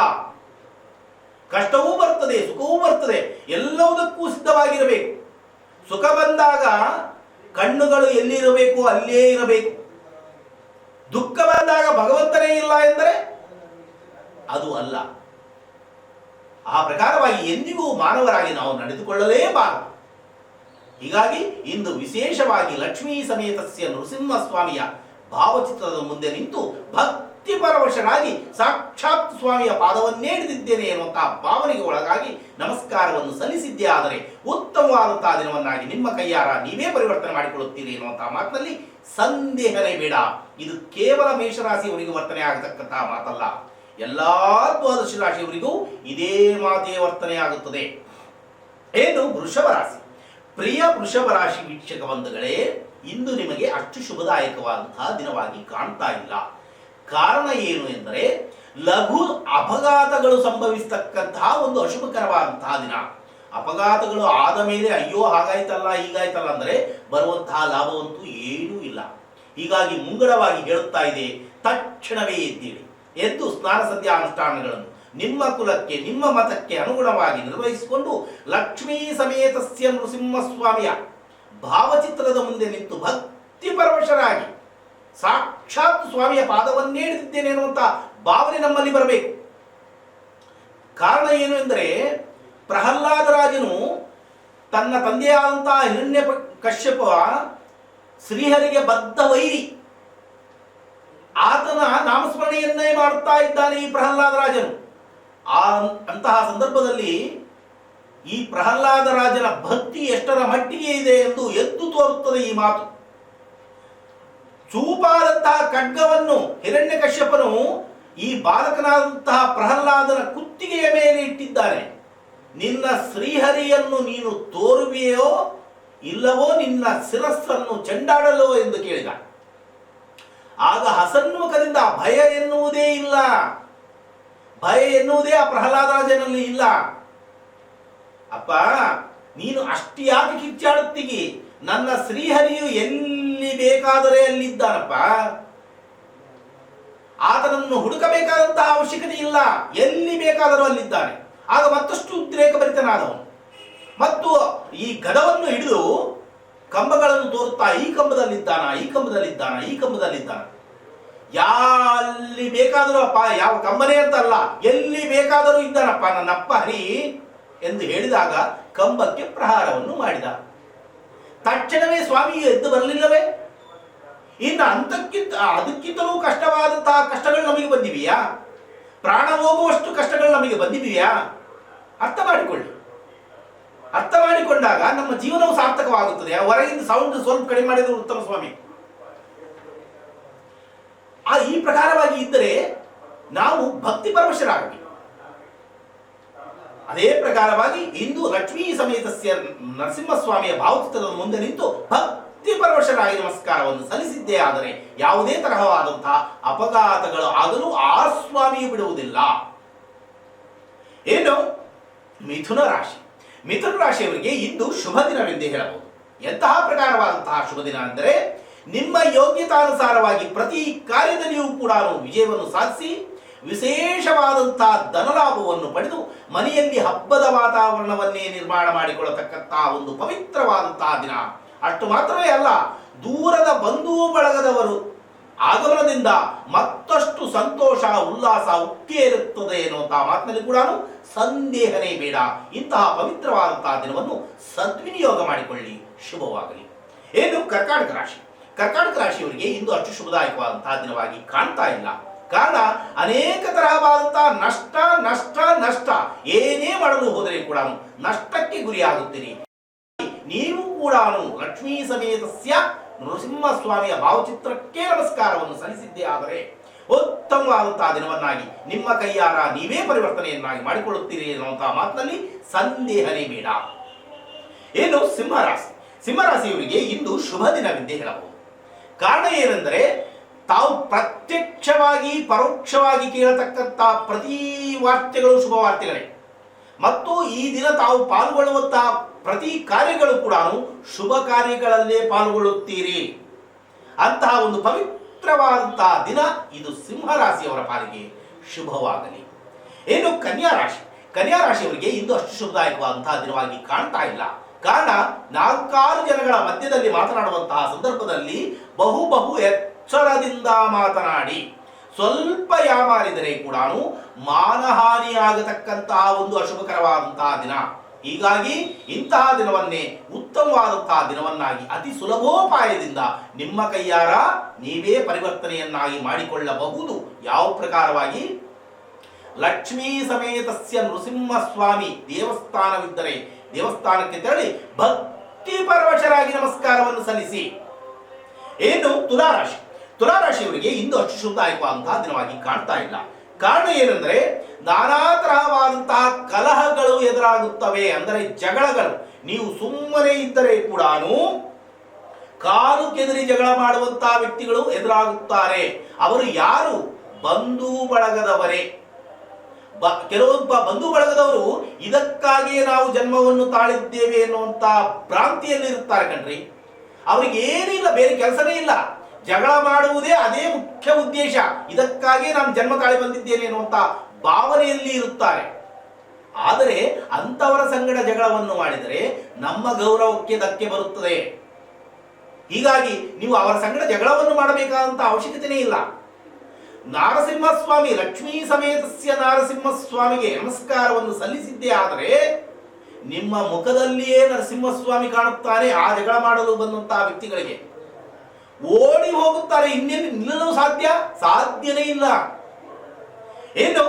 ಕಷ್ಟವೂ ಬರ್ತದೆ, ಸುಖವೂ ಬರ್ತದೆ, ಎಲ್ಲವುದಕ್ಕೂ ಸಿದ್ಧವಾಗಿರಬೇಕು. ಸುಖ ಬಂದಾಗ ಕಣ್ಣುಗಳು ಎಲ್ಲಿರಬೇಕು ಅಲ್ಲೇ ಇರಬೇಕು. ದುಃಖ ಬಂದಾಗ ಭಗವಂತನೇ ಇಲ್ಲ ಎಂದರೆ ಅದು ಅಲ್ಲ. ಆ ಪ್ರಕಾರವಾಗಿ ಎಂದಿಗೂ ಮಾನವರಾಗಿ ನಾವು ನಡೆದುಕೊಳ್ಳಲೇಬಾರದು. ಹೀಗಾಗಿ ಇಂದು ವಿಶೇಷವಾಗಿ ಲಕ್ಷ್ಮೀ ಸಮೇತಸ್ಯ ನೃಸಿಂಹಸ್ವಾಮಿಯ ಭಾವಚಿತ್ರದ ಮುಂದೆ ನಿಂತು ಭಕ್ತಿ ಪರವಶರಾಗಿ ಸಾಕ್ಷಾತ್ ಸ್ವಾಮಿಯ ಪಾದವನ್ನೇ ಹಿಡಿದಿದ್ದೇನೆ ಎನ್ನುವಂತಹ ಭಾವನೆಗೆ ಒಳಗಾಗಿ ನಮಸ್ಕಾರವನ್ನು ಸಲ್ಲಿಸಿದ್ದೇ ಆದರೆ ಉತ್ತಮವಾದಂತಹ ದಿನವನ್ನಾಗಿ ನಿಮ್ಮ ಕೈಯಾರ ನೀವೇ ಪರಿವರ್ತನೆ ಮಾಡಿಕೊಳ್ಳುತ್ತೀರಿ ಎನ್ನುವಂತಹ ಮಾತಿನಲ್ಲಿ ಸಂದೇಹನೇ ಬೇಡ. ಇದು ಕೇವಲ ಮೇಷರಾಶಿಯವರಿಗೆ ವರ್ತನೆ ಆಗತಕ್ಕಂತಹ ಮಾತಲ್ಲ, ಎಲ್ಲಾ ದ್ವಾದಶ ರಾಶಿಯವರಿಗೂ ಇದೇ ಮಾತೇ ವರ್ತನೆ ಆಗುತ್ತದೆ. ಏನು ವೃಷಭ ರಾಶಿ? ಪ್ರಿಯ ವೃಷಭ ರಾಶಿ ವೀಕ್ಷಕ ಬಂಧುಗಳೇ, ಇಂದು ನಿಮಗೆ ಅಷ್ಟು ಶುಭದಾಯಕವಾದಂತಹ ದಿನವಾಗಿ ಕಾಣ್ತಾ ಇಲ್ಲ. ಕಾರಣ ಏನು ಎಂದರೆ ಲಘು ಅಪಘಾತಗಳು ಸಂಭವಿಸತಕ್ಕಂತಹ ಒಂದು ಅಶುಭಕರವಾದಂತಹ ದಿನ. ಅಪಘಾತಗಳು ಆದ ಮೇಲೆ ಅಯ್ಯೋ ಹಾಗಾಯ್ತಲ್ಲ ಹೀಗಾಯ್ತಲ್ಲ ಅಂದರೆ ಬರುವಂತಹ ಲಾಭವಂತೂ ಏನೂ ಇಲ್ಲ. ಹೀಗಾಗಿ ಮುಂಗಡವಾಗಿ ಹೇಳುತ್ತಾ ಇದೆ, ತಕ್ಷಣವೇ ಎದ್ದೇಳಿ, ಎದ್ದು ಸ್ನಾನ ಸಂಧ್ಯಾ ಅನುಷ್ಠಾನಗಳನ್ನು ನಿಮ್ಮ ಕುಲಕ್ಕೆ ನಿಮ್ಮ ಮತಕ್ಕೆ ಅನುಗುಣವಾಗಿ ನಿರ್ವಹಿಸಿಕೊಂಡು ಲಕ್ಷ್ಮೀ ಸಮೇತಸ್ಯ ನೃಸಿಂಹಸ್ವಾಮಿಯ ಭಾವಚಿತ್ರದ ಮುಂದೆ ನಿಂತು ಭಕ್ತಿ ಪರವಶರಾಗಿ ಸಾಕ್ಷಾತ್ ಸ್ವಾಮಿಯ ಪಾದವನ್ನೇ ಹಿಡಿದಿದ್ದೇನೆ ಎನ್ನುವಂತ ಭಾವನೆ ನಮ್ಮಲ್ಲಿ ಬರಬೇಕು. ಕಾರಣ ಏನು ಎಂದರೆ ಪ್ರಹ್ಲಾದರಾಜನು ತನ್ನ ತಂದೆಯಾದಂತಹ ಹಿರಣ್ಯ ಕಶ್ಯಪ ಶ್ರೀಹರಿಗೆ ಬದ್ಧ ವೈರಿ. ಆತನ ನಾಮಸ್ಮರಣೆಯನ್ನೇ ಮಾಡುತ್ತಾ ಇದ್ದಾನೆ ಈ ಪ್ರಹ್ಲಾದರಾಜನು. ಅಂತಹ ಸಂದರ್ಭದಲ್ಲಿ ಈ ಪ್ರಹ್ಲಾದರಾಜನ ಭಕ್ತಿ ಎಷ್ಟರ ಮಟ್ಟಿಗೆ ಇದೆ ಎಂದು ಎದ್ದು ತೋರುತ್ತದೆ ಈ ಮಾತು. ಚೂಪಾದಂತಹ ಖಡ್ಗವನ್ನು ಹಿರಣ್ಯಕಶ್ಯಪನು ಈ ಬಾಲಕನಾದಂತಹ ಪ್ರಹ್ಲಾದನ ಕುತ್ತಿಗೆಯ ಮೇಲೆ ಇಟ್ಟಿದ್ದಾನೆ. ನಿನ್ನ ಶ್ರೀಹರಿಯನ್ನು ನೀನು ತೋರುವೆಯೋ ಇಲ್ಲವೋ ನಿನ್ನ ಶಿರಸ್ಸನ್ನು ಚೆಂಡಾಡಲೋ ಎಂದು ಕೇಳಿದ. ಆಗ ಹಸನ್ಮುಖದಿಂದ ಭಯ ಎನ್ನುವುದೇ ಇಲ್ಲ, ಭಯ ಎನ್ನುವುದೇ ಆ ಪ್ರಹ್ಲಾದರಾಜನಲ್ಲಿ ಇಲ್ಲ. ಅಪ್ಪ, ನೀನು ಅಷ್ಟ್ಯಾಕೆ ಕಿಚ್ಚಾಡುತ್ತೀಗಿ? ನನ್ನ ಶ್ರೀಹರಿಯು ಎಲ್ಲಿ ಬೇಕಾದರೆ ಅಲ್ಲಿದ್ದಾನಪ್ಪ. ಆತನನ್ನು ಹುಡುಕಬೇಕಾದಂತಹ ಅವಶ್ಯಕತೆ ಇಲ್ಲ, ಎಲ್ಲಿ ಬೇಕಾದರೂ ಅಲ್ಲಿದ್ದಾನೆ. ಆಗ ಮತ್ತಷ್ಟು ಉದ್ರೇಕಭರಿತನಾದವನು ಮತ್ತು ಈ ಗದವನ್ನು ಹಿಡಿದು ಕಂಬಗಳನ್ನು ತೋರುತ್ತಾ ಈ ಕಂಬದಲ್ಲಿದ್ದಾನ, ಈ ಕಂಬದಲ್ಲಿದ್ದಾನ, ಈ ಕಂಬದಲ್ಲಿದ್ದಾನ. ಎಲ್ಲಿ ಬೇಕಾದರೂ ಅಪ್ಪ, ಯಾವ ಕಂಬನೇ ಅಂತ ಅಲ್ಲ, ಎಲ್ಲಿ ಬೇಕಾದರೂ ಇದ್ದಾನಪ್ಪ ನನ್ನಪ್ಪ ಹರಿ ಎಂದು ಹೇಳಿದಾಗ ಕಂಬಕ್ಕೆ ಪ್ರಹಾರವನ್ನು ಮಾಡಿದ. ತಕ್ಷಣವೇ ಸ್ವಾಮಿಯು ಎದ್ದು ಬರಲಿಲ್ಲವೇ? ಇನ್ನು ಅದಕ್ಕಿಂತಲೂ ಕಷ್ಟವಾದಂತಹ ಕಷ್ಟಗಳು ನಮಗೆ ಬಂದಿವೆಯಾ? ಪ್ರಾಣ ಹೋಗುವಷ್ಟು ಕಷ್ಟಗಳು ನಮಗೆ ಬಂದಿವೆಯಾ? ಅರ್ಥ ಮಾಡಿಕೊಳ್ಳಿ. ಅರ್ಥ ಮಾಡಿಕೊಂಡಾಗ ನಮ್ಮ ಜೀವನವು ಸಾರ್ಥಕವಾಗುತ್ತದೆ. ಹೊರಗಿಂದ ಸೌಂಡ್ ಸ್ವಲ್ಪ ಕಡಿಮೆ ಮಾಡಿದ್ರು ಉತ್ತಮ ಸ್ವಾಮಿ. ಈ ಪ್ರಕಾರವಾಗಿ ಇದ್ದರೆ ನಾವು ಭಕ್ತಿ ಪರವಶರಾಗಬೇಕು. ಅದೇ ಪ್ರಕಾರವಾಗಿ ಇಂದು ಲಕ್ಷ್ಮೀ ಸಮೇತಸ್ಯ ನರಸಿಂಹಸ್ವಾಮಿಯ ಭಾವಚಿತ್ರದ ಮುಂದೆ ನಿಂತು ಭಕ್ತಿ ಪರವಶರಾಗಿ ನಮಸ್ಕಾರವನ್ನು ಸಲ್ಲಿಸಿದ್ದೇ ಆದರೆ ಯಾವುದೇ ತರಹವಾದಂತಹ ಅಪಘಾತಗಳು ಆಗಲು ಆ ಸ್ವಾಮಿಯು ಬಿಡುವುದಿಲ್ಲ. ಏನು? ಮಿಥುನ ರಾಶಿ. ಮಿಥುನ ರಾಶಿಯವರಿಗೆ ಇಂದು ಶುಭ ದಿನವೆಂದೇ ಹೇಳಬಹುದು. ಎಂತಹ ಪ್ರಕಾರವಾದಂತಹ ಶುಭ ದಿನ ಅಂದರೆ, ನಿಮ್ಮ ಯೋಗ್ಯತಾನುಸಾರವಾಗಿ ಪ್ರತಿ ಕಾರ್ಯದಲ್ಲಿಯೂ ಕೂಡ ವಿಜಯವನ್ನು ಸಾಧಿಸಿ ವಿಶೇಷವಾದಂತಹ ಧನಲಾಭವನ್ನು ಪಡೆದು ಮನೆಯಲ್ಲಿ ಹಬ್ಬದ ವಾತಾವರಣವನ್ನೇ ನಿರ್ಮಾಣ ಮಾಡಿಕೊಳ್ಳತಕ್ಕಂತಹ ಒಂದು ಪವಿತ್ರವಾದಂತಹ ದಿನ. ಅಷ್ಟು ಮಾತ್ರವೇ ಅಲ್ಲ, ದೂರದ ಬಂಧು ಬಳಗದವರು ಆಗಮನದಿಂದ ಮತ್ತಷ್ಟು ಸಂತೋಷ ಉಲ್ಲಾಸ ಉಕ್ಕೇರುತ್ತದೆ ಎನ್ನುವಂತಹ ಮಾತಿನಲ್ಲಿ ಕೂಡ ಸಂದೇಹನೇ ಬೇಡ. ಇಂತಹ ಪವಿತ್ರವಾದಂತಹ ದಿನವನ್ನು ಸದ್ವಿನಿಯೋಗ ಮಾಡಿಕೊಳ್ಳಿ. ಶುಭವಾಗಲಿ. ಏನು? ಕರ್ಕಾಟಕ ರಾಶಿ. ಕರ್ಕಾಟಕ ರಾಶಿಯವರಿಗೆ ಇಂದು ಅಷ್ಟು ಶುಭದಾಯಕವಾದಂತಹ ದಿನವಾಗಿ ಕಾಣ್ತಾ ಇಲ್ಲ. ಕಾರಣ ಅನೇಕ ತರಹವಾದಂತಹ ನಷ್ಟ ನಷ್ಟ ನಷ್ಟ. ಏನೇ ಮಾಡಲು ಹೋದರೆ ಕೂಡ ನಷ್ಟಕ್ಕೆ ಗುರಿಯಾಗುತ್ತೀರಿ. ನೀವು ಕೂಡ ಲಕ್ಷ್ಮೀ ಸಮೇತಸ್ಯ ನರಸಿಂಹಸ್ವಾಮಿಯ ಭಾವಚಿತ್ರಕ್ಕೆ ನಮಸ್ಕಾರವನ್ನು ಸಲ್ಲಿಸಿದ್ದೇ ಆದರೆ ಉತ್ತಮವಾದಂತಹ ದಿನವನ್ನಾಗಿ ನಿಮ್ಮ ಕೈಯಾರ ನೀವೇ ಪರಿವರ್ತನೆಯನ್ನಾಗಿ ಮಾಡಿಕೊಳ್ಳುತ್ತೀರಿ ಎನ್ನುವಂತಹ ಮಾತಿನಲ್ಲಿ ಸಂದೇಹನೇ ಬೇಡ. ಏನು? ಸಿಂಹರಾಶಿ. ಸಿಂಹರಾಶಿಯವರಿಗೆ ಇಂದು ಶುಭ ದಿನವೆಂದೇ ಹೇಳಬಹುದು. ಕಾರಣ ಏನೆಂದರೆ, ತಾವು ಪ್ರತ್ಯಕ್ಷವಾಗಿ ಪರೋಕ್ಷವಾಗಿ ಕೇಳತಕ್ಕಂತಹ ಪ್ರತಿ ವಾರ್ತೆಗಳು ಶುಭ ವಾರ್ತೆಗಳೇ ಮತ್ತು ಈ ದಿನ ತಾವು ಪಾಲ್ಗೊಳ್ಳುವಂತಹ ಪ್ರತಿ ಕಾರ್ಯಗಳು ಕೂಡ ಶುಭ ಕಾರ್ಯಗಳಲ್ಲೇ ಪಾಲ್ಗೊಳ್ಳುತ್ತೀರಿ. ಅಂತಹ ಒಂದು ಪವಿತ್ರವಾದಂತಹ ದಿನ ಇದು ಸಿಂಹರಾಶಿಯವರ ಪಾಲಿಗೆ ಶುಭವಾಗಲಿ. ಏನು? ಕನ್ಯಾ ರಾಶಿ. ಕನ್ಯಾ ರಾಶಿಯವರಿಗೆ ಇಂದು ಅಷ್ಟು ಶುಭದಾಯಕವಾದಂತಹ ದಿನವಾಗಿ ಕಾಣ್ತಾ ಇಲ್ಲ. ಕಾರಣ, 4 ಜನಗಳ ಮಧ್ಯದಲ್ಲಿ ಮಾತನಾಡುವಂತಹ ಸಂದರ್ಭದಲ್ಲಿ ಬಹು ಎಚ್ಚರದಿಂದ ಮಾತನಾಡಿ ಸ್ವಲ್ಪ ಯಾಮಾರಿದರೆ ಕೂಡ ಮಾನಹಾನಿಯಾಗತಕ್ಕಂತಹ ಒಂದು ಅಶುಭಕರವಾದಂತಹ ದಿನ. ಹೀಗಾಗಿ ಇಂತಹ ದಿನವನ್ನೇ ಉತ್ತಮವಾದಂತಹ ದಿನವನ್ನಾಗಿ ಅತಿ ಸುಲಭೋಪಾಯದಿಂದ ನಿಮ್ಮ ಕೈಯಾರ ನೀವೇ ಪರಿವರ್ತನೆಯನ್ನಾಗಿ ಮಾಡಿಕೊಳ್ಳಬಹುದು. ಯಾವ ಪ್ರಕಾರವಾಗಿ? ಲಕ್ಷ್ಮೀ ಸಮೇತಸ್ಯ ನೃಸಿಂಹಸ್ವಾಮಿ ದೇವಸ್ಥಾನವಿದ್ದರೆ ದೇವಸ್ಥಾನಕ್ಕೆ ತೆರಳಿ ಭಕ್ತಿ ಪರವಶರಾಗಿ ನಮಸ್ಕಾರವನ್ನು ಸಲ್ಲಿಸಿ. ಏನು? ತುಲಾರಾಶಿ. ತುಲಾರಾಶಿಯವರಿಗೆ ಇಂದು ಅಷ್ಟು ಶುಭದಾಯಕವಾದಂತಹ ದಿನವಾಗಿ ಕಾಣ್ತಾ ಇಲ್ಲ. ಕಾರಣ ಏನೆಂದರೆ, ನಾನಾ ತರಹವಾದಂತಹ ಕಲಹಗಳು ಎದುರಾಗುತ್ತವೆ. ಅಂದರೆ ಜಗಳಗಳು. ನೀವು ಸುಮ್ಮನೆ ಇದ್ದರೆ ಕೂಡ ಕಾಲು ಕೆದರಿ ಜಗಳ ಮಾಡುವಂತಹ ವ್ಯಕ್ತಿಗಳು ಎದುರಾಗುತ್ತಾರೆ. ಅವರು ಯಾರು? ಬಂಧು ಬಳಗದವರೇ. ಕೆಲವೊಬ್ಬ ಬಂಧು ಬಳಗದವರು ಇದಕ್ಕಾಗಿಯೇ ನಾವು ಜನ್ಮವನ್ನು ತಾಳಿದ್ದೇವೆ ಎನ್ನುವಂತ ಭ್ರಾಂತಿಯಲ್ಲಿ ಇರುತ್ತಾರೆ ಕಣ್ರಿ. ಅವರಿಗೆ ಏನಿಲ್ಲ, ಬೇರೆ ಕೆಲಸನೇ ಇಲ್ಲ, ಜಗಳ ಮಾಡುವುದೇ ಅದೇ ಮುಖ್ಯ ಉದ್ದೇಶ. ಇದಕ್ಕಾಗಿಯೇ ನಾನು ಜನ್ಮ ತಾಳಿ ಬಂದಿದ್ದೇನೆ ಎನ್ನುವಂತ ಭಾವನೆಯಲ್ಲಿ ಇರುತ್ತಾರೆ. ಆದರೆ ಅಂತವರ ಸಂಗಡ ಜಗಳವನ್ನು ಮಾಡಿದರೆ ನಮ್ಮ ಗೌರವಕ್ಕೆ ಧಕ್ಕೆ ಬರುತ್ತದೆ. ಹೀಗಾಗಿ ನೀವು ಅವರ ಸಂಗಡ ಜಗಳವನ್ನು ಮಾಡಬೇಕಾದಂತ ಅವಶ್ಯಕತೆಯೇ ಇಲ್ಲ. ನಾರಸಿಂಹಸ್ವಾಮಿ ಲಕ್ಷ್ಮೀ ಸಮೇತಸ್ಯ ನಾರಸಿಂಹಸ್ವಾಮಿಗೆ ನಮಸ್ಕಾರವನ್ನು ಸಲ್ಲಿಸಿದ್ದೇ ಆದರೆ ನಿಮ್ಮ ಮುಖದಲ್ಲಿಯೇ ನರಸಿಂಹಸ್ವಾಮಿ ಕಾಣುತ್ತಾನೆ. ಆ ಜಗಳ ಮಾಡಲು ಬಂದಂತಹ ವ್ಯಕ್ತಿಗಳಿಗೆ ಓಡಿ ಹೋಗುತ್ತಾರೆ. ಇನ್ನೇನು ನಿಲ್ಲಲು ಸಾಧ್ಯನೇ ಇಲ್ಲ. ಏನು?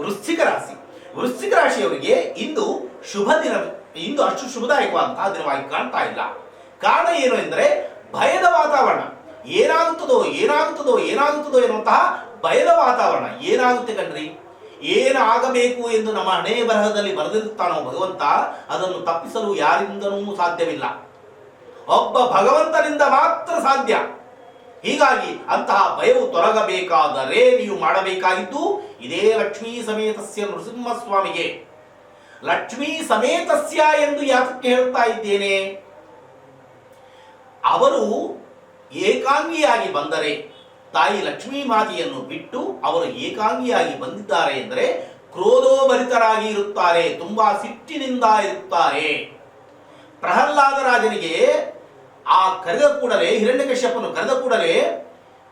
ವೃಶ್ಚಿಕ ರಾಶಿ. ವೃಶ್ಚಿಕ ರಾಶಿಯವರಿಗೆ ಇಂದು ಶುಭ ದಿನ, ಇಂದು ಅಷ್ಟು ಶುಭದಾಯಕವಾದಂತಹ ದಿನವಾಗಿ ಕಾಣ್ತಾ ಇಲ್ಲ. ಕಾರಣ ಏನು ಎಂದರೆ, ಭಯದ ವಾತಾವರಣ. ಏನಾಗುತ್ತದೋ ಎನ್ನುವಂತಹ ಭಯದ ವಾತಾವರಣ. ಏನಾಗುತ್ತೆ ಕಣ್ರಿ? ಏನಾಗಬೇಕು ಎಂದು ನಮ್ಮ ಹಣೆ ಬರಹದಲ್ಲಿ ಬರೆದಿರುತ್ತಾನೋ ಭಗವಂತ, ಅದನ್ನು ತಪ್ಪಿಸಲು ಯಾರಿಂದನೂ ಸಾಧ್ಯವಿಲ್ಲ. ಒಬ್ಬ ಭಗವಂತನಿಂದ ಮಾತ್ರ ಸಾಧ್ಯ. ಹೀಗಾಗಿ ಅಂತಹ ಭಯವು ತೊಲಗಬೇಕಾದರೆ ನೀವು ಮಾಡಬೇಕಾಗಿದ್ದು ಇದೇ ಲಕ್ಷ್ಮೀ ಸಮೇತಸ್ಯ ನೃಸಿಂಹಸ್ವಾಮಿಗೆ. ಲಕ್ಷ್ಮೀ ಸಮೇತಸ್ಯ ಎಂದು ಯಾತಕ್ಕೆ ಹೇಳುತ್ತಾ ಇದ್ದೇನೆ? ಅವರು ಏಕಾಂಗಿಯಾಗಿ ಬಂದರೆ, ತಾಯಿ ಲಕ್ಷ್ಮೀ ಮಾತೆಯನ್ನು ಬಿಟ್ಟು ಅವರು ಏಕಾಂಗಿಯಾಗಿ ಬಂದಿದ್ದಾರೆ ಎಂದರೆ ಕ್ರೋಧೋಭರಿತರಾಗಿ ಇರುತ್ತಾರೆ, ತುಂಬಾ ಸಿಟ್ಟಿನಿಂದ ಇರುತ್ತಾರೆ. ಪ್ರಹ್ಲಾದ ರಾಜನಿಗೆ ಆ ಕರೆದ ಕೂಡಲೇ, ಹಿರಣ್ಯಕಶ್ಯಪನು ಕರೆದ ಕೂಡಲೇ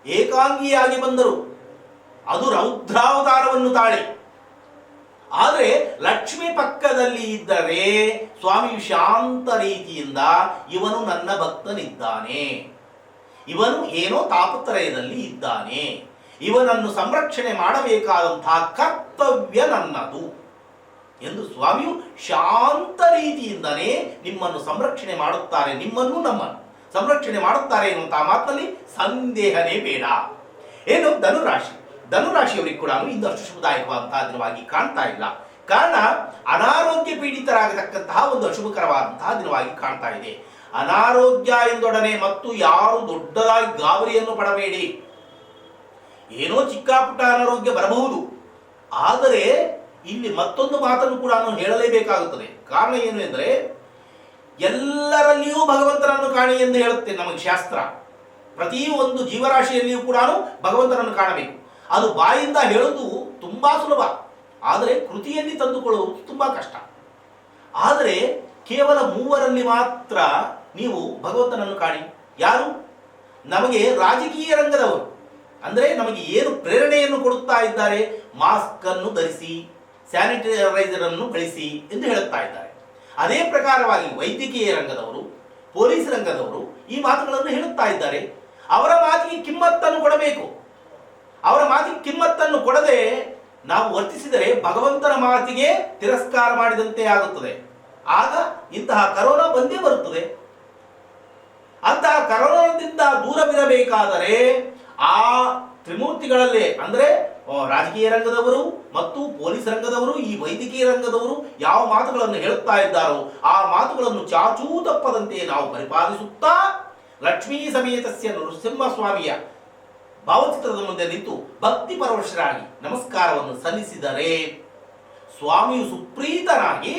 ಏಕಾಂಗಿಯಾಗಿ ಬಂದರು, ಅದು ರೌದ್ರಾವತಾರವನ್ನು ತಾಳಿ. ಆದರೆ ಲಕ್ಷ್ಮಿ ಪಕ್ಕದಲ್ಲಿ ಇದ್ದರೆ ಸ್ವಾಮಿ ಶಾಂತ ರೀತಿಯಿಂದ ಇವನು ನನ್ನ ಭಕ್ತನಿದ್ದಾನೆ, ಇವನು ಏನೋ ತಾಪತ್ರಯದಲ್ಲಿ ಇದ್ದಾನೆ, ಇವನನ್ನು ಸಂರಕ್ಷಣೆ ಮಾಡಬೇಕಾದಂತಹ ಕರ್ತವ್ಯ ನನ್ನದು ಎಂದು ಸ್ವಾಮಿಯು ಶಾಂತ ರೀತಿಯಿಂದನೇ ನಿಮ್ಮನ್ನು ಸಂರಕ್ಷಣೆ ಮಾಡುತ್ತಾರೆ, ನಿಮ್ಮನ್ನು ನಮ್ಮನ್ನು ಸಂರಕ್ಷಣೆ ಮಾಡುತ್ತಾರೆ ಎನ್ನುವಂತಹ ಮಾತಿನಲ್ಲಿ ಸಂದೇಹನೇ ಬೇಡ. ಏನು ಧನುರಾಶಿ, ಧನುರಾಶಿಯವರಿಗೆ ಕೂಡ ಇಂದು ಅಷ್ಟು ಶುಭದಾಯಕವಾದಂತಹ ದಿನವಾಗಿ ಕಾಣ್ತಾ ಇಲ್ಲ. ಕಾರಣ ಅನಾರೋಗ್ಯ ಪೀಡಿತರಾಗತಕ್ಕಂತಹ ಒಂದು ಅಶುಭಕರವಾದಂತಹ ದಿನವಾಗಿ ಕಾಣ್ತಾ ಇದೆ. ಅನಾರೋಗ್ಯ ಎಂದೊಡನೆ ಮತ್ತು ಯಾರು ದೊಡ್ಡದಾಗಿ ಗಾಬರಿಯನ್ನು ಪಡಬೇಡಿ. ಏನೋ ಚಿಕ್ಕ ಪುಟ್ಟ ಅನಾರೋಗ್ಯ ಬರಬಹುದು, ಆದರೆ ಇಲ್ಲಿ ಮತ್ತೊಂದು ಮಾತನ್ನು ಕೂಡ ನಾನು ಹೇಳಲೇಬೇಕಾಗುತ್ತದೆ. ಕಾರಣ ಏನು ಎಂದರೆ, ಎಲ್ಲರಲ್ಲಿಯೂ ಭಗವಂತನನ್ನು ಕಾಣಿ ಎಂದು ಹೇಳುತ್ತೆ ನಮಗೆ ಶಾಸ್ತ್ರ. ಪ್ರತಿ ಒಂದು ಜೀವರಾಶಿಯಲ್ಲಿಯೂ ಕೂಡ ಭಗವಂತನನ್ನು ಕಾಣಬೇಕು. ಅದು ಬಾಯಿಂದ ಹೇಳುವುದು ತುಂಬಾ ಸುಲಭ, ಆದರೆ ಕೃತಿಯಲ್ಲಿ ತಂದುಕೊಳ್ಳುವುದು ತುಂಬಾ ಕಷ್ಟ. ಆದರೆ ಕೇವಲ ಮೂವರಲ್ಲಿ ಮಾತ್ರ ನೀವು ಭಗವಂತನನ್ನು ಕಾಣಿ. ಯಾರು? ನಮಗೆ ರಾಜಕೀಯ ರಂಗದವರು, ಅಂದರೆ ನಮಗೆ ಏನು ಪ್ರೇರಣೆಯನ್ನು ಕೊಡುತ್ತಾ ಇದ್ದಾರೆ, ಮಾಸ್ಕ್ ಅನ್ನು ಧರಿಸಿ, ಸ್ಯಾನಿಟೈಸರ್ ಅನ್ನು ಬಳಸಿ ಎಂದು ಹೇಳುತ್ತಾ ಇದ್ದಾರೆ. ಅದೇ ಪ್ರಕಾರವಾಗಿ ವೈದ್ಯಕೀಯ ರಂಗದವರು, ಪೊಲೀಸ್ ರಂಗದವರು ಈ ಮಾತುಗಳನ್ನು ಹೇಳುತ್ತಾ ಇದ್ದಾರೆ. ಅವರ ಮಾತಿಗೆ ಕಿಮ್ಮತ್ತನ್ನು ಕೊಡಬೇಕು. ಅವರ ಮಾತಿಗೆ ಕಿಮ್ಮತ್ತನ್ನು ಕೊಡದೆ ನಾವು ವರ್ತಿಸಿದರೆ ಭಗವಂತನ ಮಾತಿಗೆ ತಿರಸ್ಕಾರ ಮಾಡಿದಂತೆ ಆಗುತ್ತದೆ. ಆಗ ಇಂತಹ ಕರೋನಾ ಬಂದೇ ಬರುತ್ತದೆ. ಅಂತಹ ಕರೋನಾದಿಂದ ದೂರವಿರಬೇಕಾದರೆ ಆ ತ್ರಿಮೂರ್ತಿಗಳಲ್ಲೇ, ಅಂದರೆ ರಾಜಕೀಯ ರಂಗದವರು ಮತ್ತು ಪೊಲೀಸ್ ರಂಗದವರು, ಈ ವೈದ್ಯಕೀಯ ರಂಗದವರು ಯಾವ ಮಾತುಗಳನ್ನು ಹೇಳುತ್ತಾ ಇದ್ದಾರೋ ಆ ಮಾತುಗಳನ್ನು ಚಾಚೂ ತಪ್ಪದಂತೆ ನಾವು ಪರಿಪಾಲಿಸುತ್ತಾ ಲಕ್ಷ್ಮೀ ಸಮೇತಸ್ಯ ನೃಸಿಂಹಸ್ವಾಮಿಯ ಭಾವಚಿತ್ರದ ಮುಂದೆ ನಿಂತು ಭಕ್ತಿ ಪರವಶರಾಗಿ ನಮಸ್ಕಾರವನ್ನು ಸಲ್ಲಿಸಿದರೆ ಸ್ವಾಮಿಯು ಸುಪ್ರೀತನಾಗಿ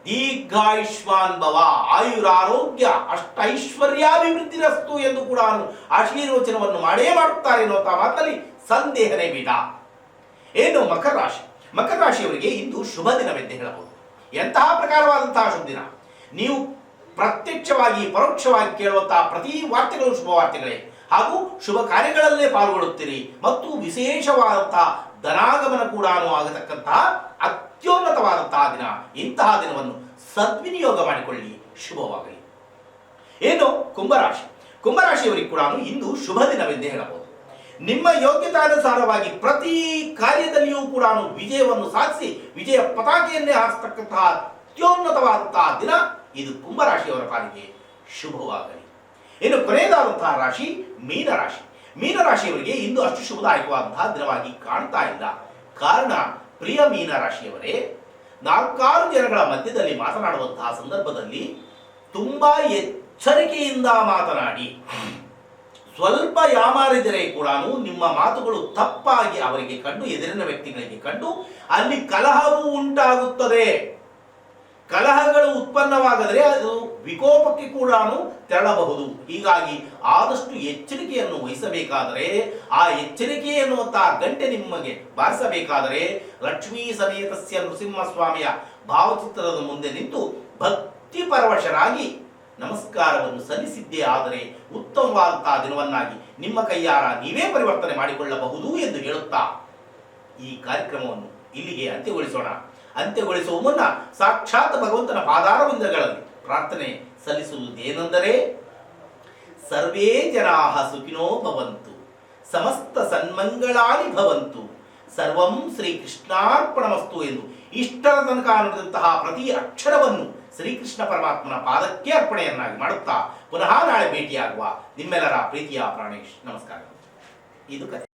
ದೀರ್ಘಾಯುಷ್ಮಾನ್ ಭವ, ಆಯುರಾರೋಗ್ಯ ಅಷ್ಟೈಶ್ವರ್ಯಾಭಿವೃದ್ಧಿರಸ್ತು ಎಂದು ಕೂಡ ಆಶೀರ್ವಚನವನ್ನು ಮಾಡೇ ಮಾಡುತ್ತಾರೆ ಎನ್ನುವಂತಹ ಮಾತಲ್ಲಿ ಸಂದೇಹನೇ ಬೇಡ. ಏನು ಮಕರ ರಾಶಿ, ಮಕರ ರಾಶಿಯವರಿಗೆ ಇಂದು ಶುಭ ದಿನವೆಂದು ಹೇಳಬಹುದು. ಎಂತಹ ಪ್ರಕಾರವಾದಂತಹ ಶುಭ ದಿನ! ನೀವು ಪ್ರತ್ಯಕ್ಷವಾಗಿ ಪರೋಕ್ಷವಾಗಿ ಕೇಳುವಂತಹ ಪ್ರತಿ ವಾರ್ತೆಗಳು ಶುಭ ವಾರ್ತೆಗಳೇ, ಹಾಗೂ ಶುಭ ಕಾರ್ಯಗಳಲ್ಲೇ ಪಾಲ್ಗೊಳ್ಳುತ್ತೀರಿ ಮತ್ತು ವಿಶೇಷವಾದಂತಹ ಧನಾಗಮನ ಕೂಡ ಆಗತಕ್ಕಂತಹ ಅತ್ಯುನ್ನತವಾದಂತಹ ದಿನ. ಇಂತಹ ದಿನವನ್ನು ಸದ್ವಿನಿಯೋಗ ಮಾಡಿಕೊಳ್ಳಿ, ಶುಭವಾಗಲಿ. ಏನು ಕುಂಭರಾಶಿ, ಕುಂಭರಾಶಿಯವರಿಗೆ ಕೂಡ ಇಂದು ಶುಭ ದಿನವೆಂದೇ ಹೇಳಬಹುದು. ನಿಮ್ಮ ಯೋಗ್ಯತಾನುಸಾರವಾಗಿ ಪ್ರತಿ ಕಾರ್ಯದಲ್ಲಿಯೂ ಕೂಡ ವಿಜಯವನ್ನು ಸಾಧಿಸಿ ವಿಜಯ ಪತಾಕೆಯನ್ನೇ ಹಾರಿಸತಕ್ಕಂತಹ ಅತ್ಯುನ್ನತವಾದಂತಹ ದಿನ ಇದು ಕುಂಭರಾಶಿಯವರ ಪಾಲಿಗೆ ಶುಭವಾಗಲಿ. ಇನ್ನು ಕೊನೆಯದಾದಂತಹ ರಾಶಿ ಮೀನರಾಶಿ. ಮೀನರಾಶಿಯವರಿಗೆ ಇಂದು ಅಷ್ಟು ಶುಭದಾಯಕವಾದಂತಹ ದಿನವಾಗಿ ಕಾಣ್ತಾ ಇಲ್ಲ. ಕಾರಣ, ಪ್ರಿಯ ಮೀನರಾಶಿಯವರೇ, 4-6 ಜನಗಳ ಮಧ್ಯದಲ್ಲಿ ಮಾತನಾಡುವಂತಹ ಸಂದರ್ಭದಲ್ಲಿ ತುಂಬಾ ಎಚ್ಚರಿಕೆಯಿಂದ ಮಾತನಾಡಿ. ಸ್ವಲ್ಪ ಯಾಮಾರಿದರೆ ಕೂಡ ನಿಮ್ಮ ಮಾತುಗಳು ತಪ್ಪಾಗಿ ಅವರಿಗೆ ಕಂಡು, ಎದುರಿನ ವ್ಯಕ್ತಿಗಳಿಗೆ ಕಂಡು ಅಲ್ಲಿ ಕಲಹವೂ ಉಂಟಾಗುತ್ತದೆ. ಕಲಹಗಳು ಉತ್ಪನ್ನವಾಗದರೆ ಅದು ವಿಕೋಪಕ್ಕೆ ಕೂಡ ತೆರಳಬಹುದು. ಹೀಗಾಗಿ ಆದಷ್ಟು ಎಚ್ಚರಿಕೆಯನ್ನು ವಹಿಸಬೇಕಾದರೆ, ಆ ಎಚ್ಚರಿಕೆ ಎನ್ನುವಂತಹ ಗಂಟೆ ನಿಮಗೆ ಬಾರಿಸಬೇಕಾದರೆ ಲಕ್ಷ್ಮೀ ಸಮೇತಸ್ಯ ನೃಸಿಂಹಸ್ವಾಮಿಯ ಭಾವಚಿತ್ರದ ಮುಂದೆ ನಿಂತು ಭಕ್ತಿ ಪರವಶರಾಗಿ ನಮಸ್ಕಾರವನ್ನು ಸಲ್ಲಿಸಿದ್ದೇ ಆದರೆ ಉತ್ತಮವಾದಂತಹ ದಿನವನ್ನಾಗಿ ನಿಮ್ಮ ಕೈಯಾರ ನೀವೇ ಪರಿವರ್ತನೆ ಮಾಡಿಕೊಳ್ಳಬಹುದು ಎಂದು ಹೇಳುತ್ತಾ ಈ ಕಾರ್ಯಕ್ರಮವನ್ನು ಇಲ್ಲಿಗೆ ಅಂತ್ಯಗೊಳಿಸೋಣ. ಅಂತ್ಯಗೊಳಿಸುವ ಮುನ್ನ ಸಾಕ್ಷಾತ್ ಭಗವಂತನ ಪಾದಾರವಿಂದಗಳಲ್ಲಿ ಪ್ರಾರ್ಥನೆ ಸಲ್ಲಿಸುವುದೇನೆಂದರೆ, ಸರ್ವೇ ಜನಾಃ ಸುಖಿನೋ ಭವಂತು, ಸಮಸ್ತ ಸನ್ಮಂಗಳಾನಿ ಭವಂತು, ಸರ್ವಂ ಶ್ರೀಕೃಷ್ಣಾರ್ಪಣಮಸ್ತು ಎಂದು ಇಷ್ಟರ ತನಕ ನುಡಿದಂತಹ ಪ್ರತಿ ಅಕ್ಷರವನ್ನು ಶ್ರೀಕೃಷ್ಣ ಪರಮಾತ್ಮನ ಪಾದಕ್ಕೆ ಅರ್ಪಣೆಯನ್ನಾಗಿ ಮಾಡುತ್ತಾ ಪುನಃ ನಾಳೆ ಭೇಟಿಯಾಗುವ ನಿಮ್ಮೆಲ್ಲರ ಪ್ರೀತಿಯ ಪ್ರಾಣೇಶ್. ನಮಸ್ಕಾರ. ಇದು ಕಥೆ.